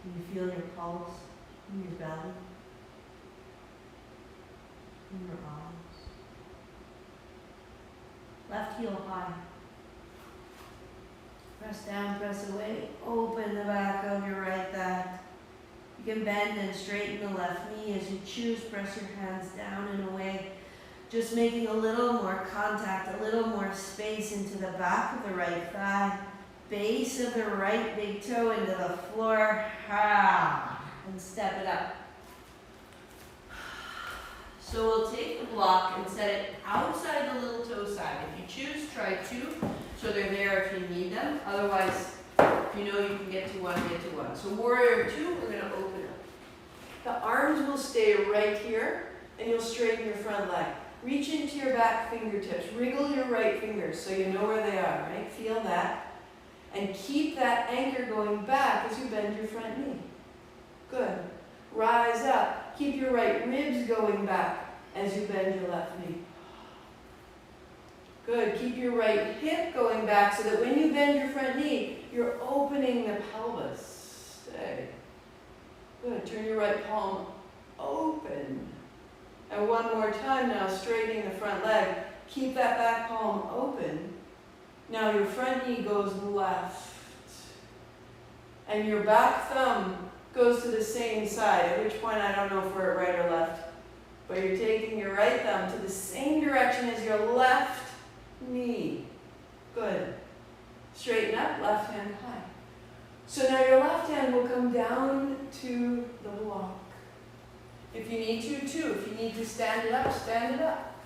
Can you feel your pulse in your belly? In your arms? Left heel high. Press down, press away. Open the back of your right thigh. You can bend and straighten the left knee as you choose. Press your hands down and away. Just making a little more contact, a little more space into the back of the right thigh. Base of the right big toe into the floor. And step it up. So we'll take the block and set it outside the little toe side. If you choose, try two. So they're there if you need them. Otherwise, if you know you can get to one, get to one. So warrior two, we're going to open up. The arms will stay right here, and you'll straighten your front leg. Reach into your back fingertips. Wriggle your right fingers so you know where they are, right? Feel that. And keep that anchor going back as you bend your front knee. Good. Rise up. Keep your right ribs going back as you bend your left knee. Good. Keep your right hip going back so that when you bend your front knee, you're opening the pelvis. Stay. Good. Turn your right palm open. And one more time now, straightening the front leg. Keep that back palm open. Now your front knee goes left. And your back thumb goes to the same side, at which point I don't know if we're at right or left. But you're taking your right thumb to the same direction as your left knee. Good. Straighten up, left hand high. So now your left hand will come down to the block. If you need to, too. If you need to stand it up, stand it up.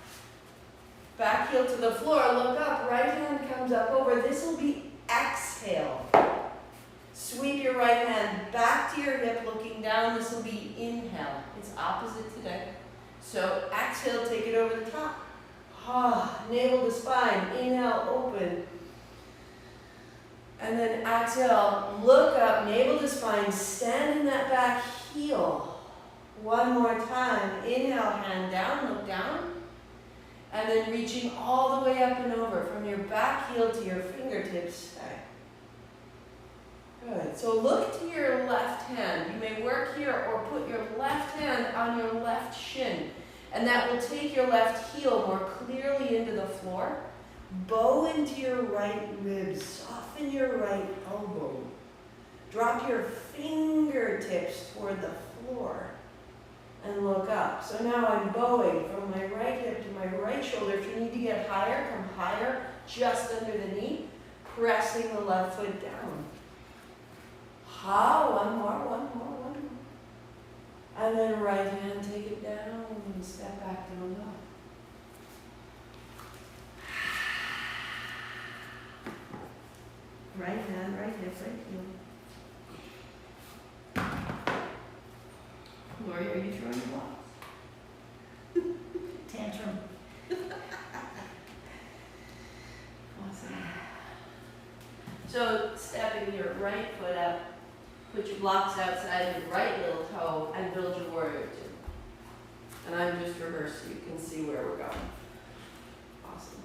Back heel to the floor, look up. Right hand comes up over. This will be exhale. Sweep your right hand back to your hip, looking down. This will be inhale. It's opposite today. So exhale, take it over the top. Navel to spine. Inhale, open. And then exhale, look up, navel to spine, stand in that back heel. One more time. Inhale, hand down, look down. And then reaching all the way up and over from your back heel to your fingertips. Stay. Good. So look to your left hand. You may work here or put your left hand on your left shin. And that will take your left heel more clearly into the floor. Bow into your right ribs. Soften your right elbow. Drop your fingertips toward the floor. And look up. So now I'm bowing from my right hip to my right shoulder. If you need to get higher, come higher, just under the knee, pressing the left foot down. One more. And then right hand, take it down, and step back down low. Right hand, right hip, right heel. Lori, are you throwing blocks? Tantrum. Awesome. So stepping your right foot up, put your blocks outside your right little toe and build your warrior two. And I'm just reversed so you can see where we're going. Awesome.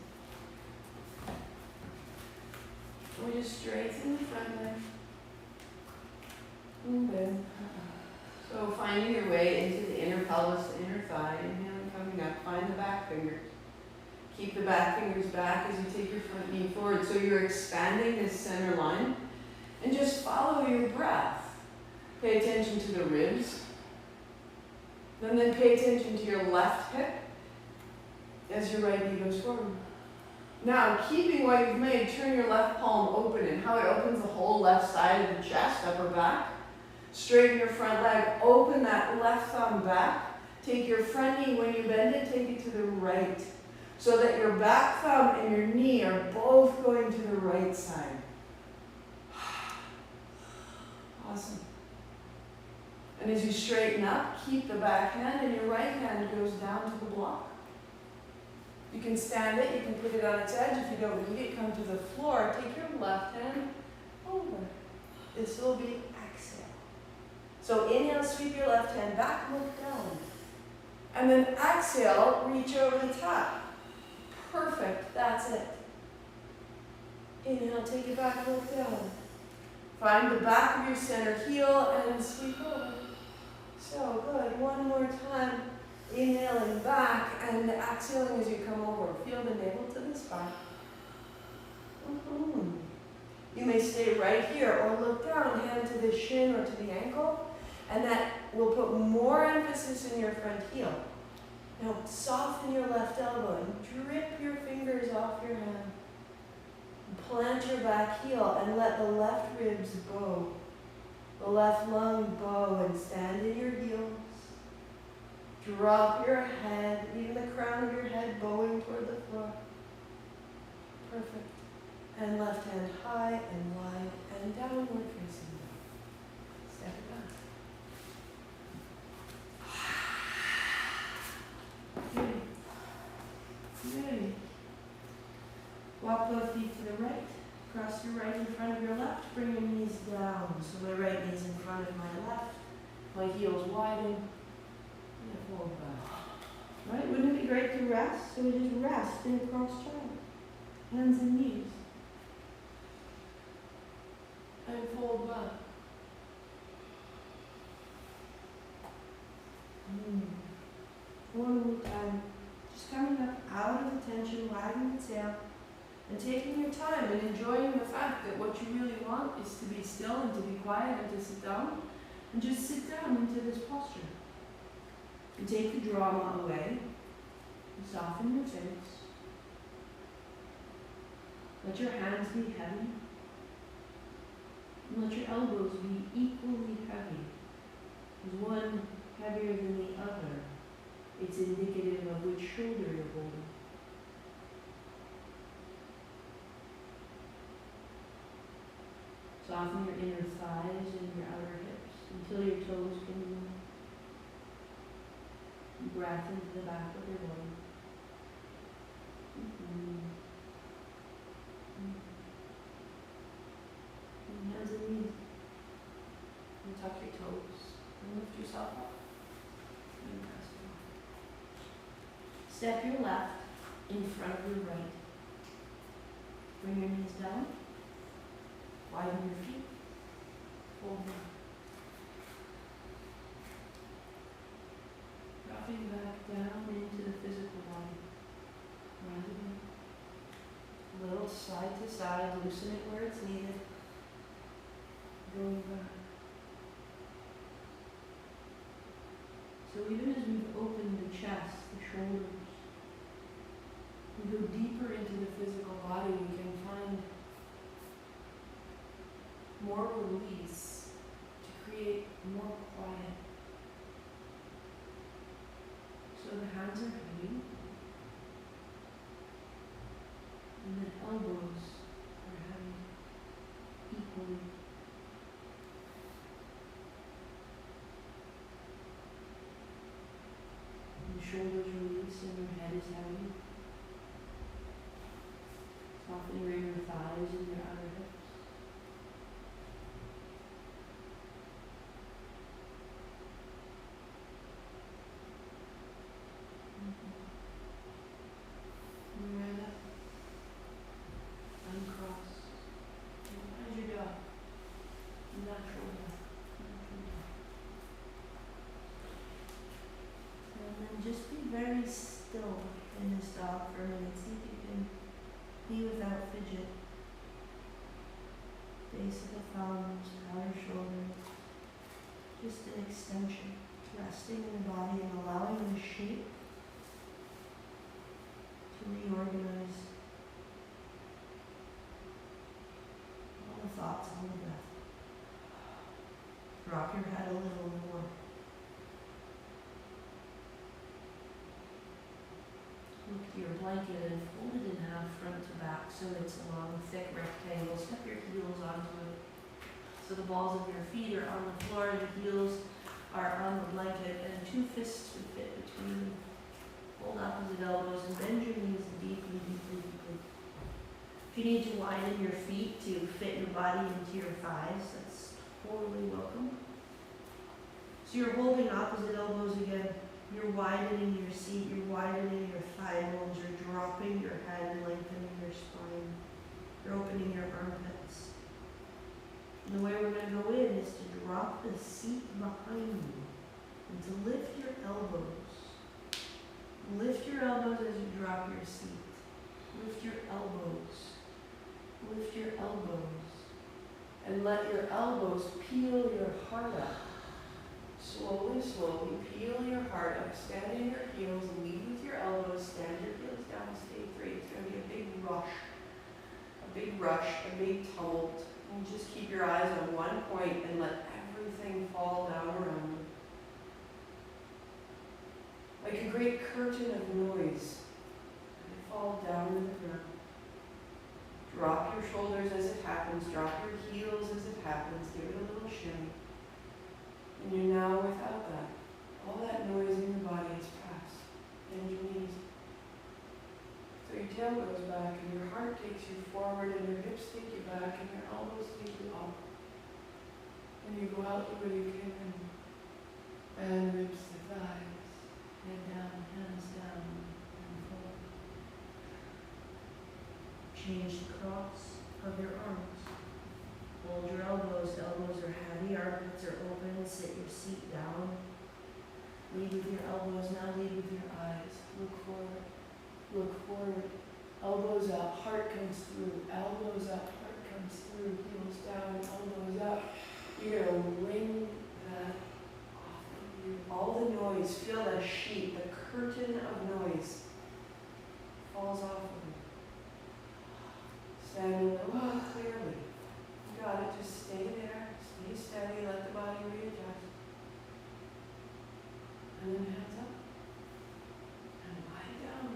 We just straighten the front leg. Good. So finding your way into the inner pelvis, the inner thigh, inhaling, coming up, find the back fingers. Keep the back fingers back as you take your front knee forward. So you're expanding this center line. And just follow your breath. Pay attention to the ribs. And then pay attention to your left hip as your right knee goes forward. Now, keeping what you've made, turn your left palm open, and how it opens the whole left side of the chest, upper back. Straighten your front leg, open that left thumb back. Take your front knee, when you bend it, take it to the right. So that your back thumb and your knee are both going to the right side. Awesome. And as you straighten up, keep the back hand, and your right hand goes down to the block. You can stand it, you can put it on its edge. If you don't need it, come to the floor. Take your left hand over. This will be exhale. So inhale, sweep your left hand back, look down. And then exhale, reach over the top. Perfect, that's it. Inhale, take it back, look down. Find the back of your center heel and sweep over. So good. One more time. Inhaling back and exhaling as you come over. Feel the navel to the spine. You may stay right here or look down, hand to the shin or to the ankle, and that will put more emphasis in your front heel. Now soften your left elbow and drip your fingers off your hand. Plant your back heel and let the left ribs bow. The left lung bow and stand in your heels. Drop your head, even the crown of your head bowing toward the floor. Perfect. And left hand high and wide and downward facing dog. Step it back. Good. Good. Walk both feet to the right. Cross your right in front of your left. Bring your knees down. So my right knee is in front of my left. My heels widen. And fold back. Right? Wouldn't it be great to rest? So we just rest in a cross child. Hands and knees. And fold back. One more time. Just coming up out of the tension, wagging the tail. And taking your time and enjoying the fact that what you really want is to be still and to be quiet and to sit down. And just sit down into this posture. And take the drama away. And soften your face. Let your hands be heavy. And let your elbows be equally heavy. Is one heavier than the other? It's indicative of which shoulder you're holding. Soften your inner thighs and your outer hips until your toes can move. Breath into the back of your body. Step your left in front of your right. Bring your knees down. Widen your feet. Fold them. Dropping back down into the physical body. Rising. A little side to side, loosen it where it's needed. Going back. So even as we've opened the chest, the shoulders, we go deeper into the physical body, we can find more release to create more quiet. So the hands are heavy, and the elbows are heavy equally. And the shoulders release and your head is heavy. Softening your thighs and your outer hips. Right up. Uncross. How's your dog? Natural dog. And then just be very still in this dog for a minute. See if you can be without fidget. Base of the thumbs, outer shoulder. Just an extension. Resting in the body and allowing the shape to reorganize all the thoughts, all the breath. Drop your head a little more. Look to your blanket and fold it in half front to back so it's a long, thick rectangle. Step your heels onto it. So the balls of your feet are on the floor, the heels are on the blanket, and two fists would fit between. Hold opposite elbows and bend your knees deeply, deeply, deeply. If you need to widen your feet to fit your body into your thighs, that's totally welcome. So you're holding opposite elbows again. You're widening your seat, you're widening your thigh bones, you're dropping your head, lengthening your spine. You're opening your armpits. And the way we're going to go in is to drop the seat behind you and to lift your elbows. Lift your elbows as you drop your seat. Lift your elbows. Lift your elbows. And let your elbows peel your heart up. Slowly, slowly peel your heart up. Stand in your heels and lead with your elbows. Stand your heels down. Stay 3. It's going to be a big rush. A big rush, a big tumult. And just keep your eyes on one point and let everything fall down around you. Like a great curtain of noise. And fall down to the ground. Drop your shoulders as it happens. Drop your heels as it happens. Give it a little shimmy. And you're now without that. All that noise in your body is past. Bend your knees. So your tail goes back and your heart takes you forward and your hips take you back and your elbows take you up. And you go out the way you came in. And ribs the thighs. Head down, hands down, and forward. Change the cross of your arms. Hold your elbows. Elbows are heavy, armpits are open. Sit your seat down. Lead with your elbows. Now lead with your eyes. Look forward. Look forward. Elbows up. Heart comes through. Elbows up. Heart comes through. Heels down. Elbows up. You're going to wring that off of you. All the noise. Feel the sheet. The curtain of noise falls off of you. Standing clearly. You got it. Just stay there. Stay steady. Let the body readjust. And then hands up. And lie down.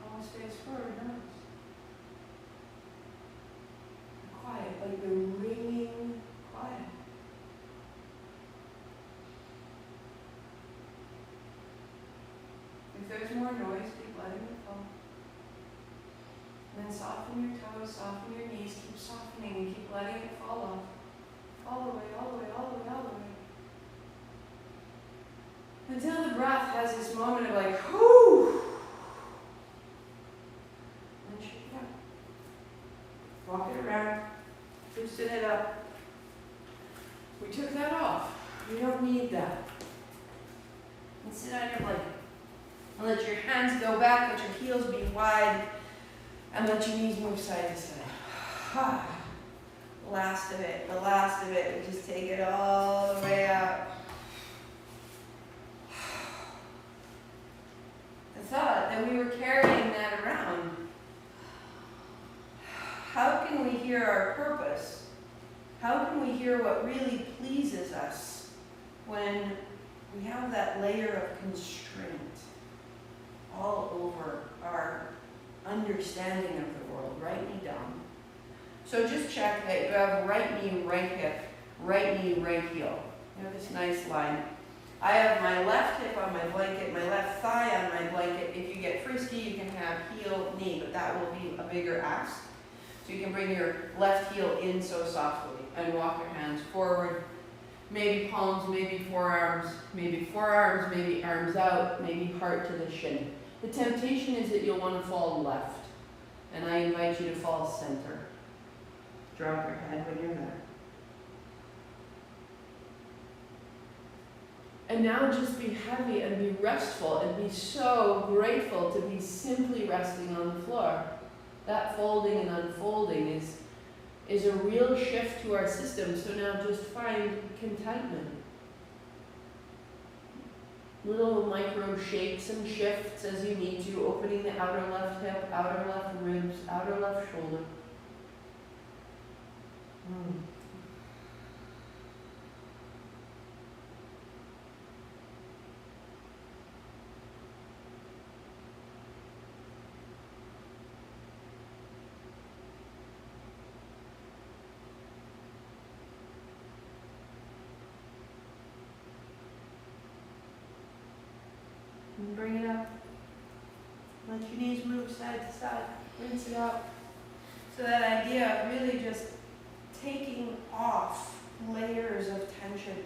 Almost face forward. Nice. Quiet. Like the ringing quiet. If there's more noise, keep letting it go. And then soften your toes, soften your knees, keep softening and keep letting it fall off. All the way, all the way, all the way, all the way. Until the breath has this moment of like, whoo. And shake it up. Walk it around. Loosen it up. We took that off. We don't need that. And sit on your blanket. And let your hands go back, let your heels be wide, and let your knees move side to side. The last of it, the last of it. We just take it all the way out. The thought that we were carrying that around. How can we hear our purpose? How can we hear what really pleases us when we have that layer of constraint all over our understanding of the world? Right knee down. So just check that you have right knee, right hip, right knee, right heel. You have this nice line. I have my left hip on my blanket, my left thigh on my blanket. If you get frisky, you can have heel, knee, but that will be a bigger ask. So you can bring your left heel in so softly and walk your hands forward. Maybe palms, maybe forearms, maybe arms out, maybe heart to the shin. The temptation is that you'll want to fall left, and I invite you to fall center. Drop your head when you're there. And now just be heavy and be restful and be so grateful to be simply resting on the floor. That folding and unfolding is a real shift to our system. So now just find contentment. Little micro shakes and shifts as you need to, opening the outer left hip, outer left ribs, outer left shoulder. And bring it up. Let your knees move side to side. Rinse it out. So that idea of really just taking off layers of tension.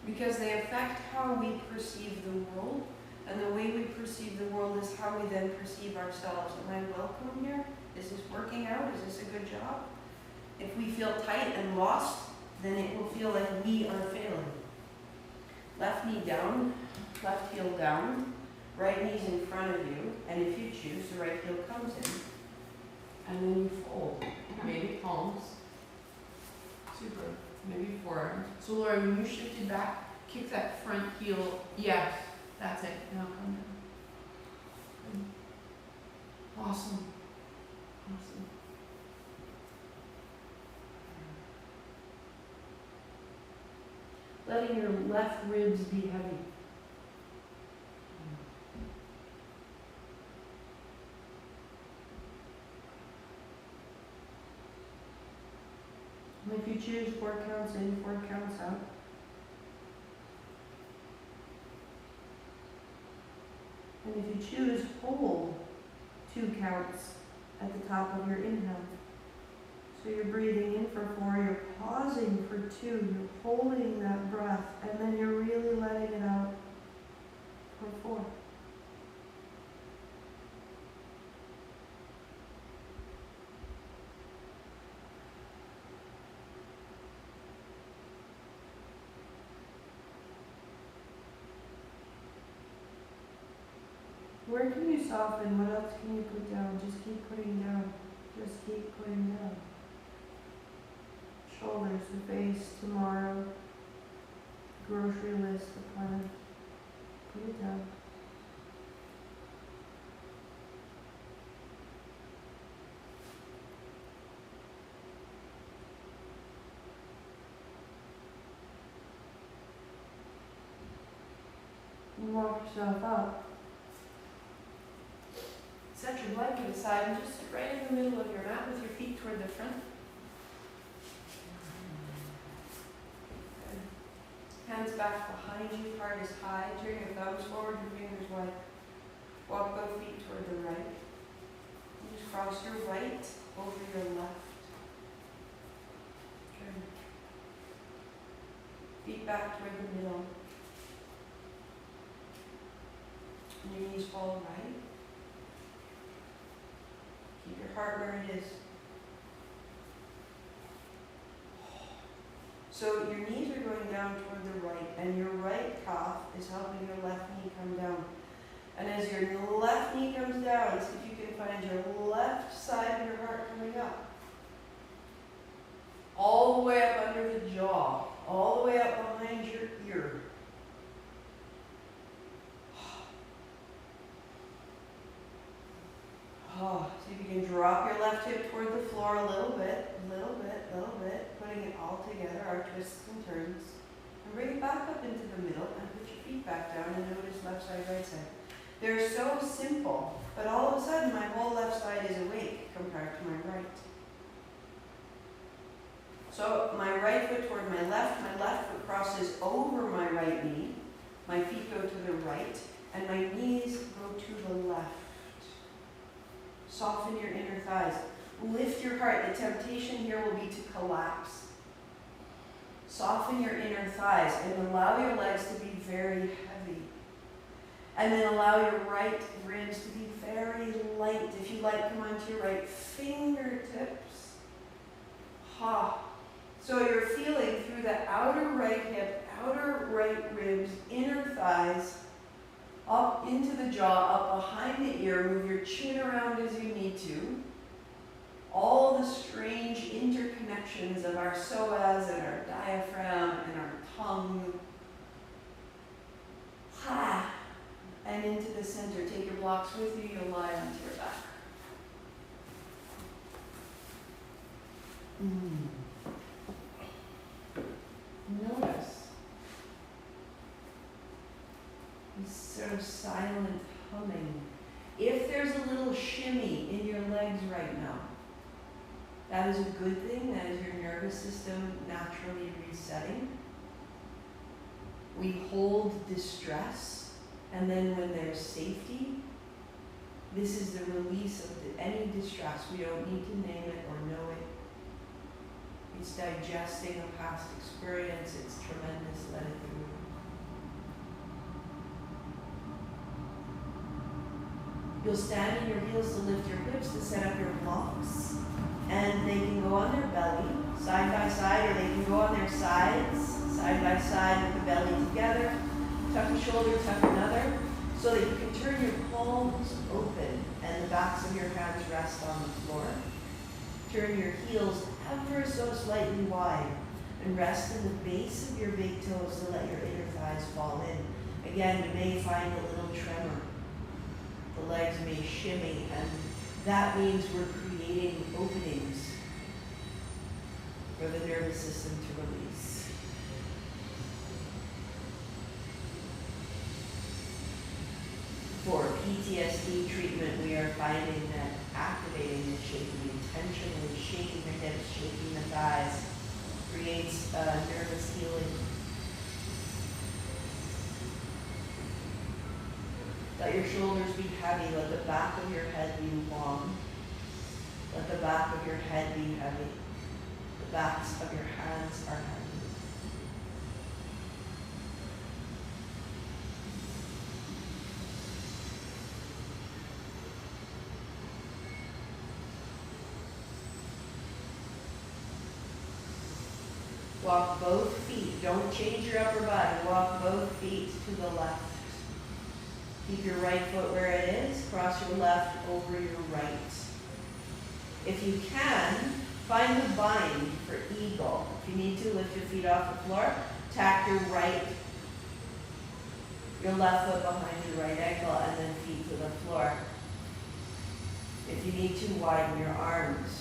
Because they affect how we perceive the world. And the way we perceive the world is how we then perceive ourselves. Am I welcome here? Is this working out? Is this a good job? If we feel tight and lost, then it will feel like we are failing. Left knee down, left heel down, right knee's in front of you, and if you choose, the right heel comes in. And then you fold. Maybe palms. Super. Maybe forearms. So Laura, when you shifted back, kick that front heel. Yes, that's it. Now come down. Awesome. Awesome. Letting your left ribs be heavy. And if you choose, 4 counts in, 4 counts out. And if you choose, hold 2 counts at the top of your inhale. So you're breathing in for 4, you're pausing for 2, you're holding that breath, and then you're really letting it out for 4. Where can you soften? What else can you put down? Just keep putting down. Just keep putting down. Shoulders, the face, tomorrow, grocery list, the plan. Put it down. And walk yourself up. Set your blanket aside and just sit right in the middle of your mat with your feet toward the front. Hands back behind you, heart is high. Turn your thumbs forward, your fingers wide. Walk both feet toward the right. And just cross your right over your left. Turn. Feet back toward the middle. And your knees fall right. Keep your heart where it is. So your knees are going down toward the right, and your right calf is helping your left knee come down. And as your left knee comes down, see if you can find your left side of your heart coming up. All the way up under the jaw, all the way up behind your ear. Oh, see if you can drop your left hip toward the floor a little bit, putting it all together, our twists and turns. And bring it back up into the middle and put your feet back down and notice left side, right side. They're so simple, but all of a sudden my whole left side is awake compared to my right. So my right foot toward my left foot crosses over my right knee, my feet go to the right, and my knees go to the left. Soften your inner thighs. Lift your heart. The temptation here will be to collapse. Soften your inner thighs and allow your legs to be very heavy. And then allow your right ribs to be very light. If you like, come onto your right fingertips. Ha. So you're feeling through the outer right hip, outer right ribs, inner thighs, up into the jaw, up behind the ear. Move your chin around as you need to. All the strange interconnections of our psoas and our diaphragm and our tongue. Ha! And into the center. Take your blocks with you. You'll lie onto your back. Notice this sort of silent humming. If there's a little shimmy in your legs right now, that is a good thing. That is your nervous system naturally resetting. We hold distress, and then when there's safety, this is the release of any distress. We don't need to name it or know it. It's digesting a past experience. It's tremendous. Let it through. You'll stand on your heels to lift your hips to set up your blocks. And they can go on their belly, side by side, or they can go on their sides, side by side with the belly together. Tuck a shoulder, tuck another, so that you can turn your palms open and the backs of your hands rest on the floor. Turn your heels ever so slightly wide and rest in the base of your big toes to let your inner thighs fall in. Again, you may find a little tremor. The legs may shimmy, and that means we're creating openings for the nervous system to release. For PTSD treatment, we are finding that activating and shaking, intentionally shaking the hips, shaking the thighs, creates nervous healing. Let your shoulders be heavy. Let the back of your head be long. Let the back of your head be heavy. The backs of your hands are heavy. Walk both feet. Don't change your upper body. Walk both feet to the left. Keep your right foot where it is. Cross your left over your right. If you can, find the bind for eagle. If you need to, lift your feet off the floor. Tack your left foot behind your right ankle, and then feet to the floor. If you need to, widen your arms,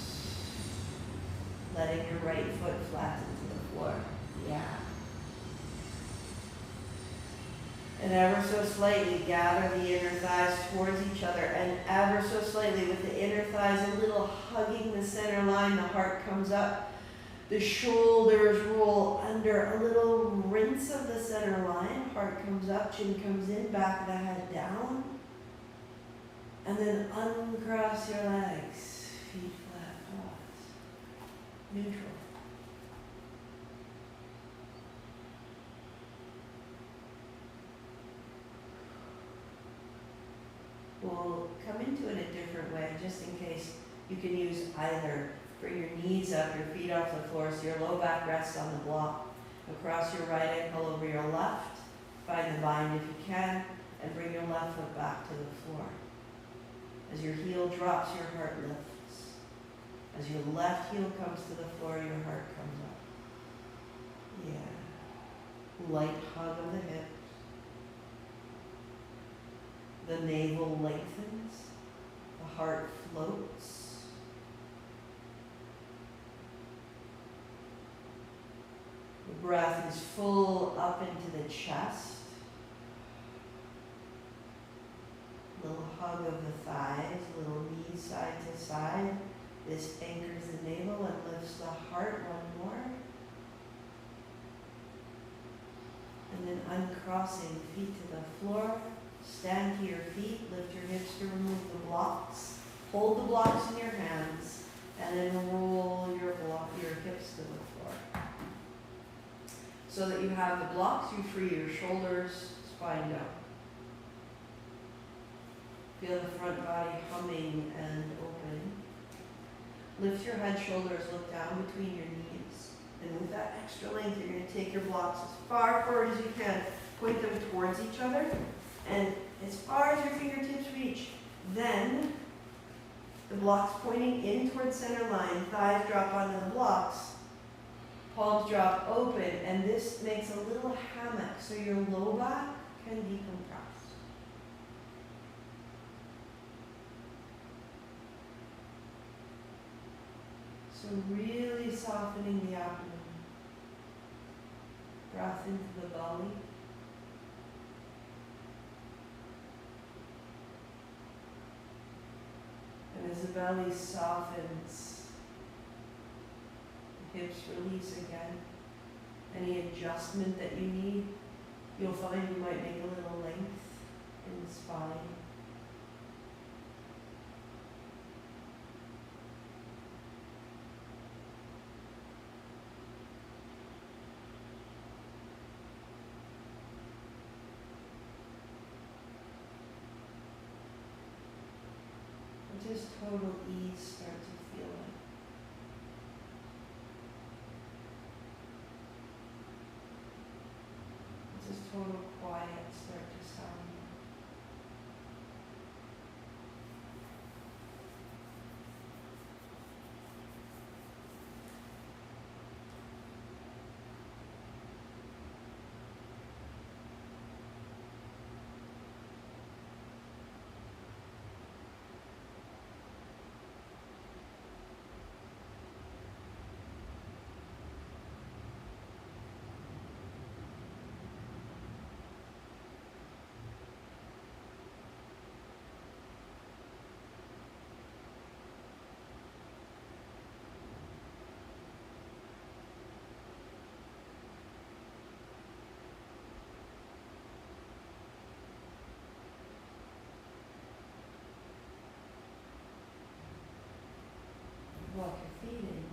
letting your right foot flatten to the floor. Yeah. And ever so slightly gather the inner thighs towards each other, and ever so slightly with the inner thighs a little hugging the center line, the heart comes up, the shoulders roll under, a little rinse of the center line, heart comes up, chin comes in, back of the head down, and then uncross your legs, feet flat, pause, neutral. we'll come into it a different way, just in case. You can use either. Bring your knees up, your feet off the floor, so your low back rests on the block. Across your right ankle over your left. Find the bind if you can, and bring your left foot back to the floor. As your heel drops, your heart lifts. As your left heel comes to the floor, your heart comes up. Yeah. Light hug of the hips. The navel lengthens. The heart floats. The breath is full up into the chest. Little hug of the thighs, little knees side to side. This anchors the navel and lifts the heart one more. And then uncrossing feet to the floor. Stand to your feet, lift your hips to remove the blocks. Hold the blocks in your hands, and then roll your hips to the floor. So that you have the blocks, you free your shoulders, spine down. Feel the front body humming and open. Lift your head, shoulders, look down between your knees. And with that extra length, you're going to take your blocks as far forward as you can. Point them towards each other. And as far as your fingertips reach. Then, the blocks pointing in towards center line. Thighs drop onto the blocks. Palms drop open. And this makes a little hammock so your low back can decompress. So really softening the abdomen. Breath into the belly. And as the belly softens, the hips release again. Any adjustment that you need, you'll find you might make a little length in the spine. Just total ease, start to feel it. Just total quiet, start to sound. Walk your feet in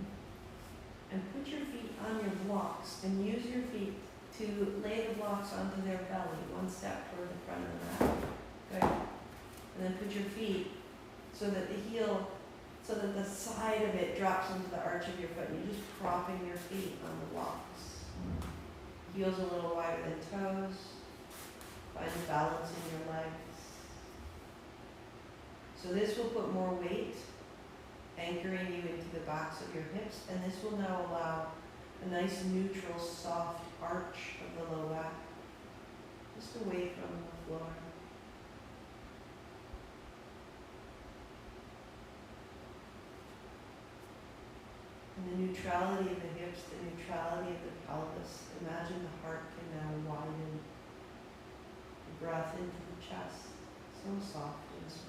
and put your feet on your blocks and use your feet to lay the blocks onto their belly, one step toward the front of the mat. Good. And then put your feet so that the side of it drops into the arch of your foot. And you're just propping your feet on the blocks. Heels a little wider than toes. Find balance in your legs. So this will put more weight, anchoring you into the backs of your hips, and this will now allow a nice neutral, soft arch of the low back, just away from the floor. And the neutrality of the hips, the neutrality of the pelvis. Imagine the heart can now widen. The breath into the chest, so soft and smooth.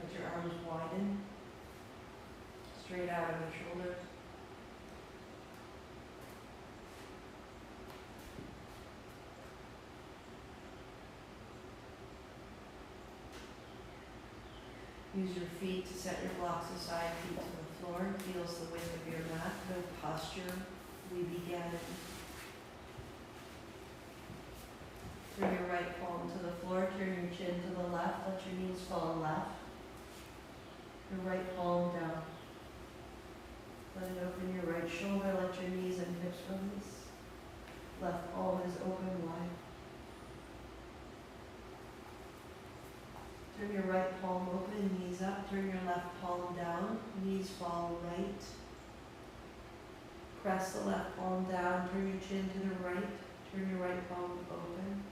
Let your arms widen. Use your feet to set your blocks aside, feet to the floor. Feels the width of your mat, no posture. We began. Turn your right palm to the floor, turn your chin to the left, let your knees fall left. Your right palm down. Let it open your right shoulder, let your knees and hips release. Left palm is open wide. Turn your right palm open, knees up, turn your left palm down, knees fall right. Press the left palm down, turn your chin to the right, turn your right palm open.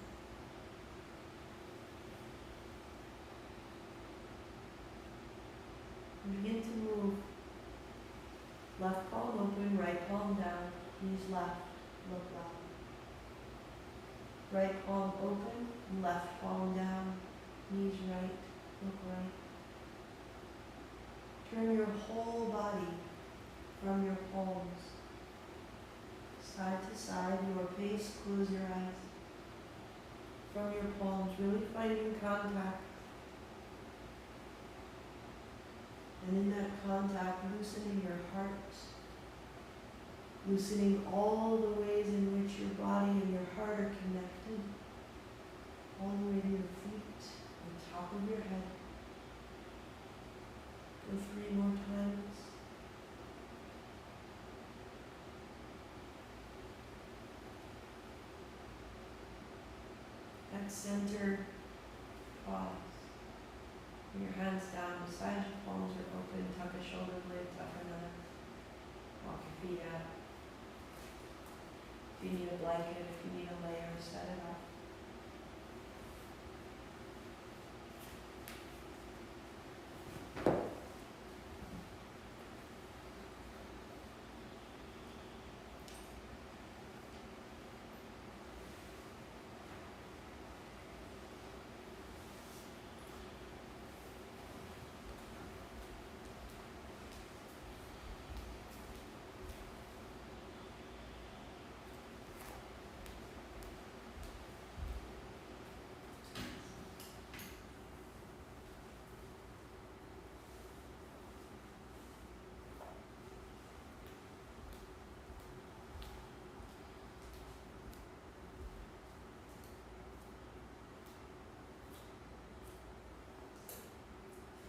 And begin to move. Left palm open, right palm down, knees left, look left. Right palm open, left palm down, knees right, look right. Turn your whole body from your palms, side to side, your pace, close your eyes. From your palms, really finding contact. And in that contact, loosening your heart, loosening all the ways in which your body and your heart are connected, all the way to your feet, the top of your head. Go 3 more times. At center, pause. Bring your hands down beside you, palms are open, tuck a shoulder blade, tuck another. Walk your feet out. If you need a blanket, if you need a layer, set it up.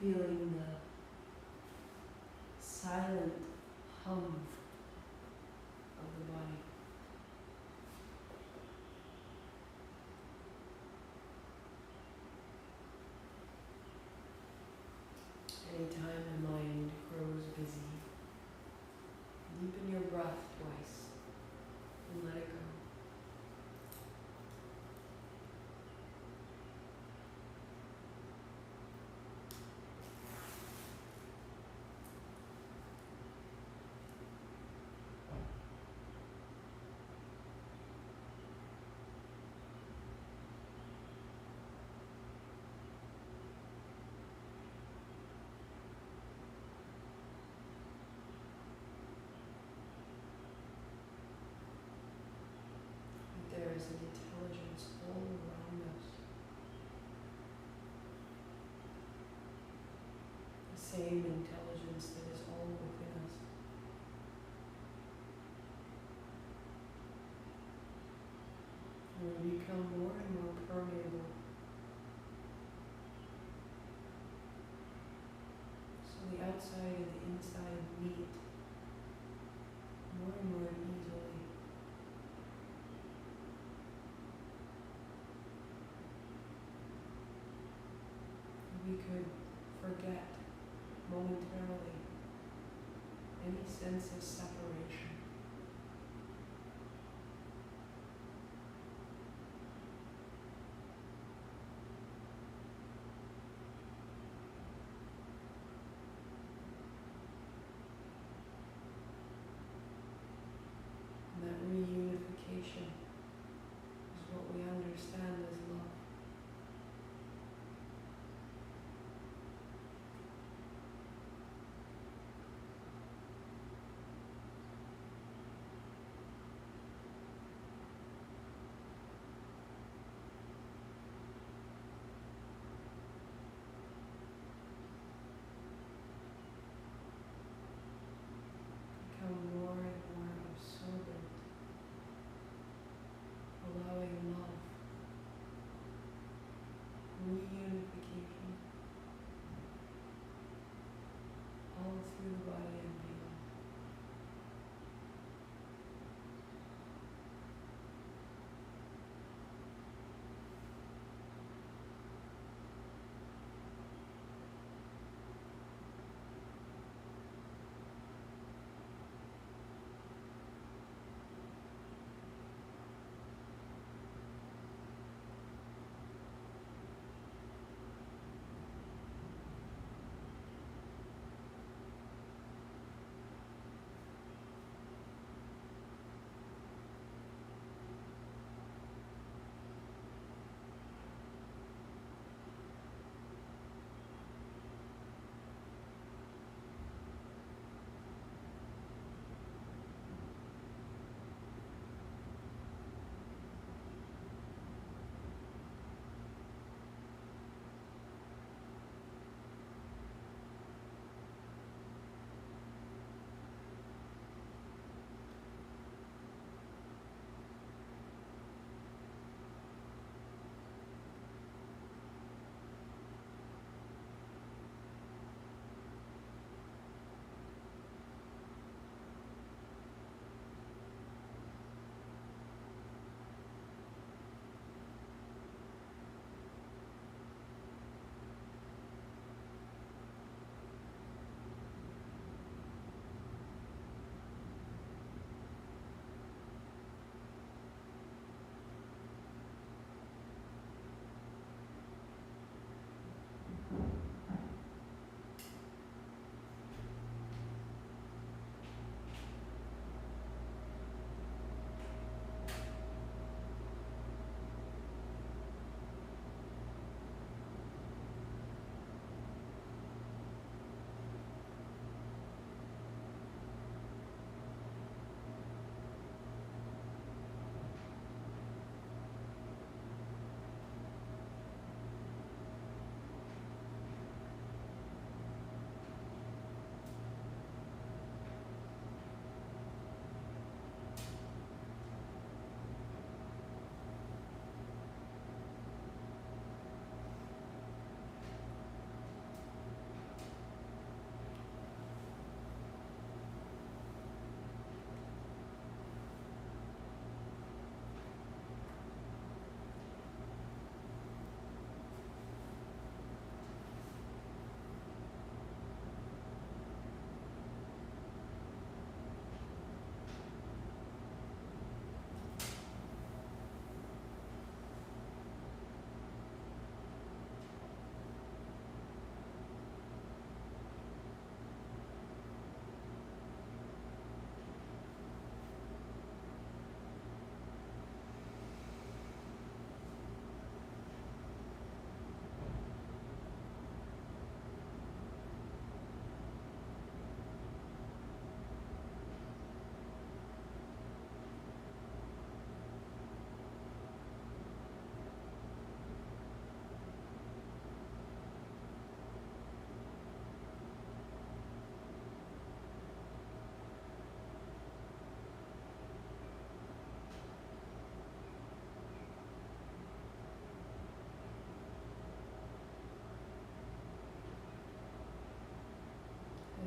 Feeling the silent hum of the body. Anytime the mind grows busy, deepen your breath twice and let it go. There is an intelligence all around us. The same intelligence that is all within us. And we become more and more permeable. So the outside and the inside meet more and more easily. We could forget momentarily any sense of separation. And that reunification is what we understand as love.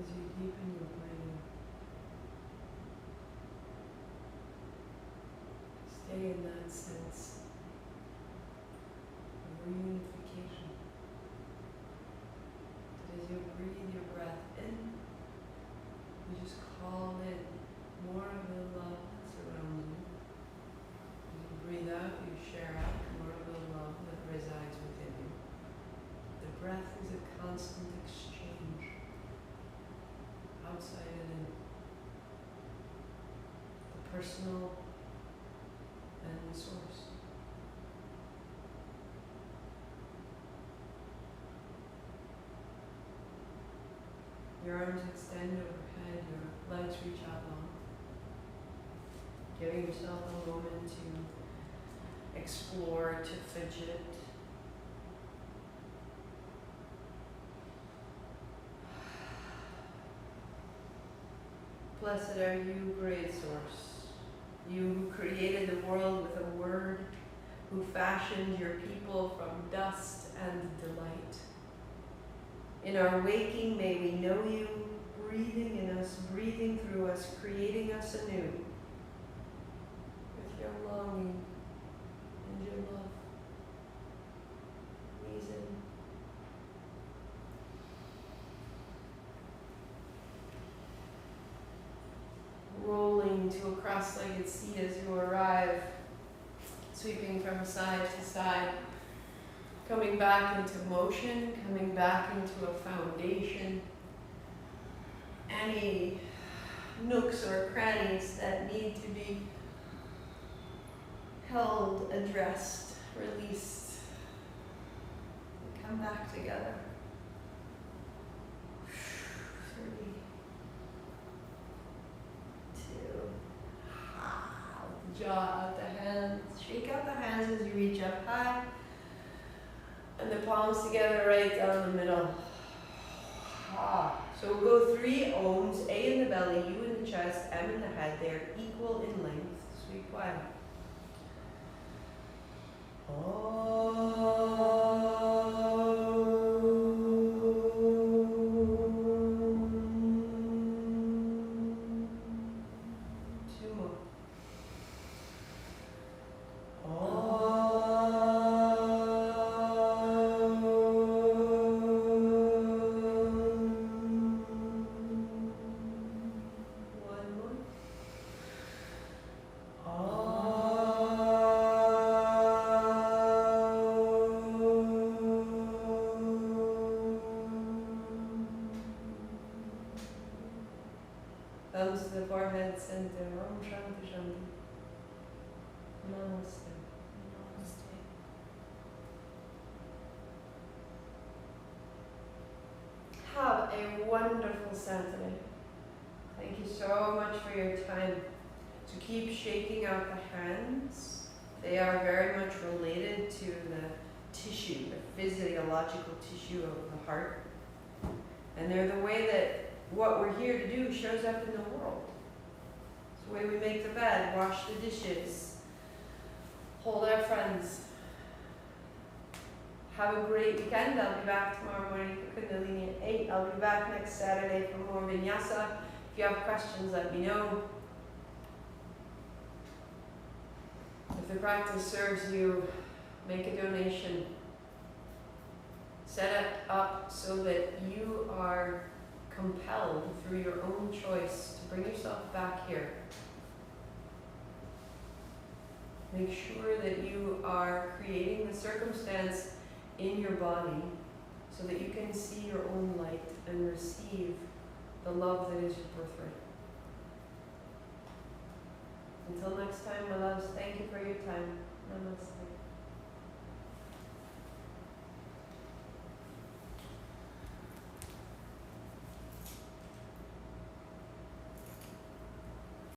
as you deepen your breathing. Stay in that sense of reunification. That as you breathe your breath in, you just call in more of the love that surrounds you. As you breathe out, you share out more of the love that resides within you. The breath is a constant exchange, outside and in. The personal and the source. Your arms extend overhead, your legs reach out long. Giving yourself a moment to explore, to fidget. Blessed are you, great source, you who created the world with a word, who fashioned your people from dust and delight. In our waking, may we know you, breathing in us, breathing through us, creating us anew with your longing and your love. Ease in. Rolling to a cross-legged seat as you arrive, sweeping from side to side, coming back into motion, coming back into a foundation. Any nooks or crannies that need to be held, addressed, released, come back together. 3, 2, out the jaw, out the hands, shake out the hands as you reach up high, and the palms together right down the middle. So we'll go 3 ohms, A in the belly, U in the chest, M in the head. They're equal in length. Sweep wide. Thumbs to the forehead, center. Om Shanti Shanti. Namaste. Namaste. Have a wonderful Saturday. Thank you so much for your time. To keep shaking out the hands. They are very much related to the tissue, the physiological tissue of the heart. And they're the way that what we're here to do shows up in the world. It's the way we make the bed, wash the dishes, hold our friends. Have a great weekend. I'll be back tomorrow morning for Kundalini at 8. I'll be back next Saturday for more Vinyasa. If you have questions, let me know. If the practice serves you, make a donation. Set it up so that you are compelled through your own choice to bring yourself back here. Make sure that you are creating the circumstance in your body so that you can see your own light and receive the love that is your birthright. Until next time, my loves, thank you for your time. Namaste.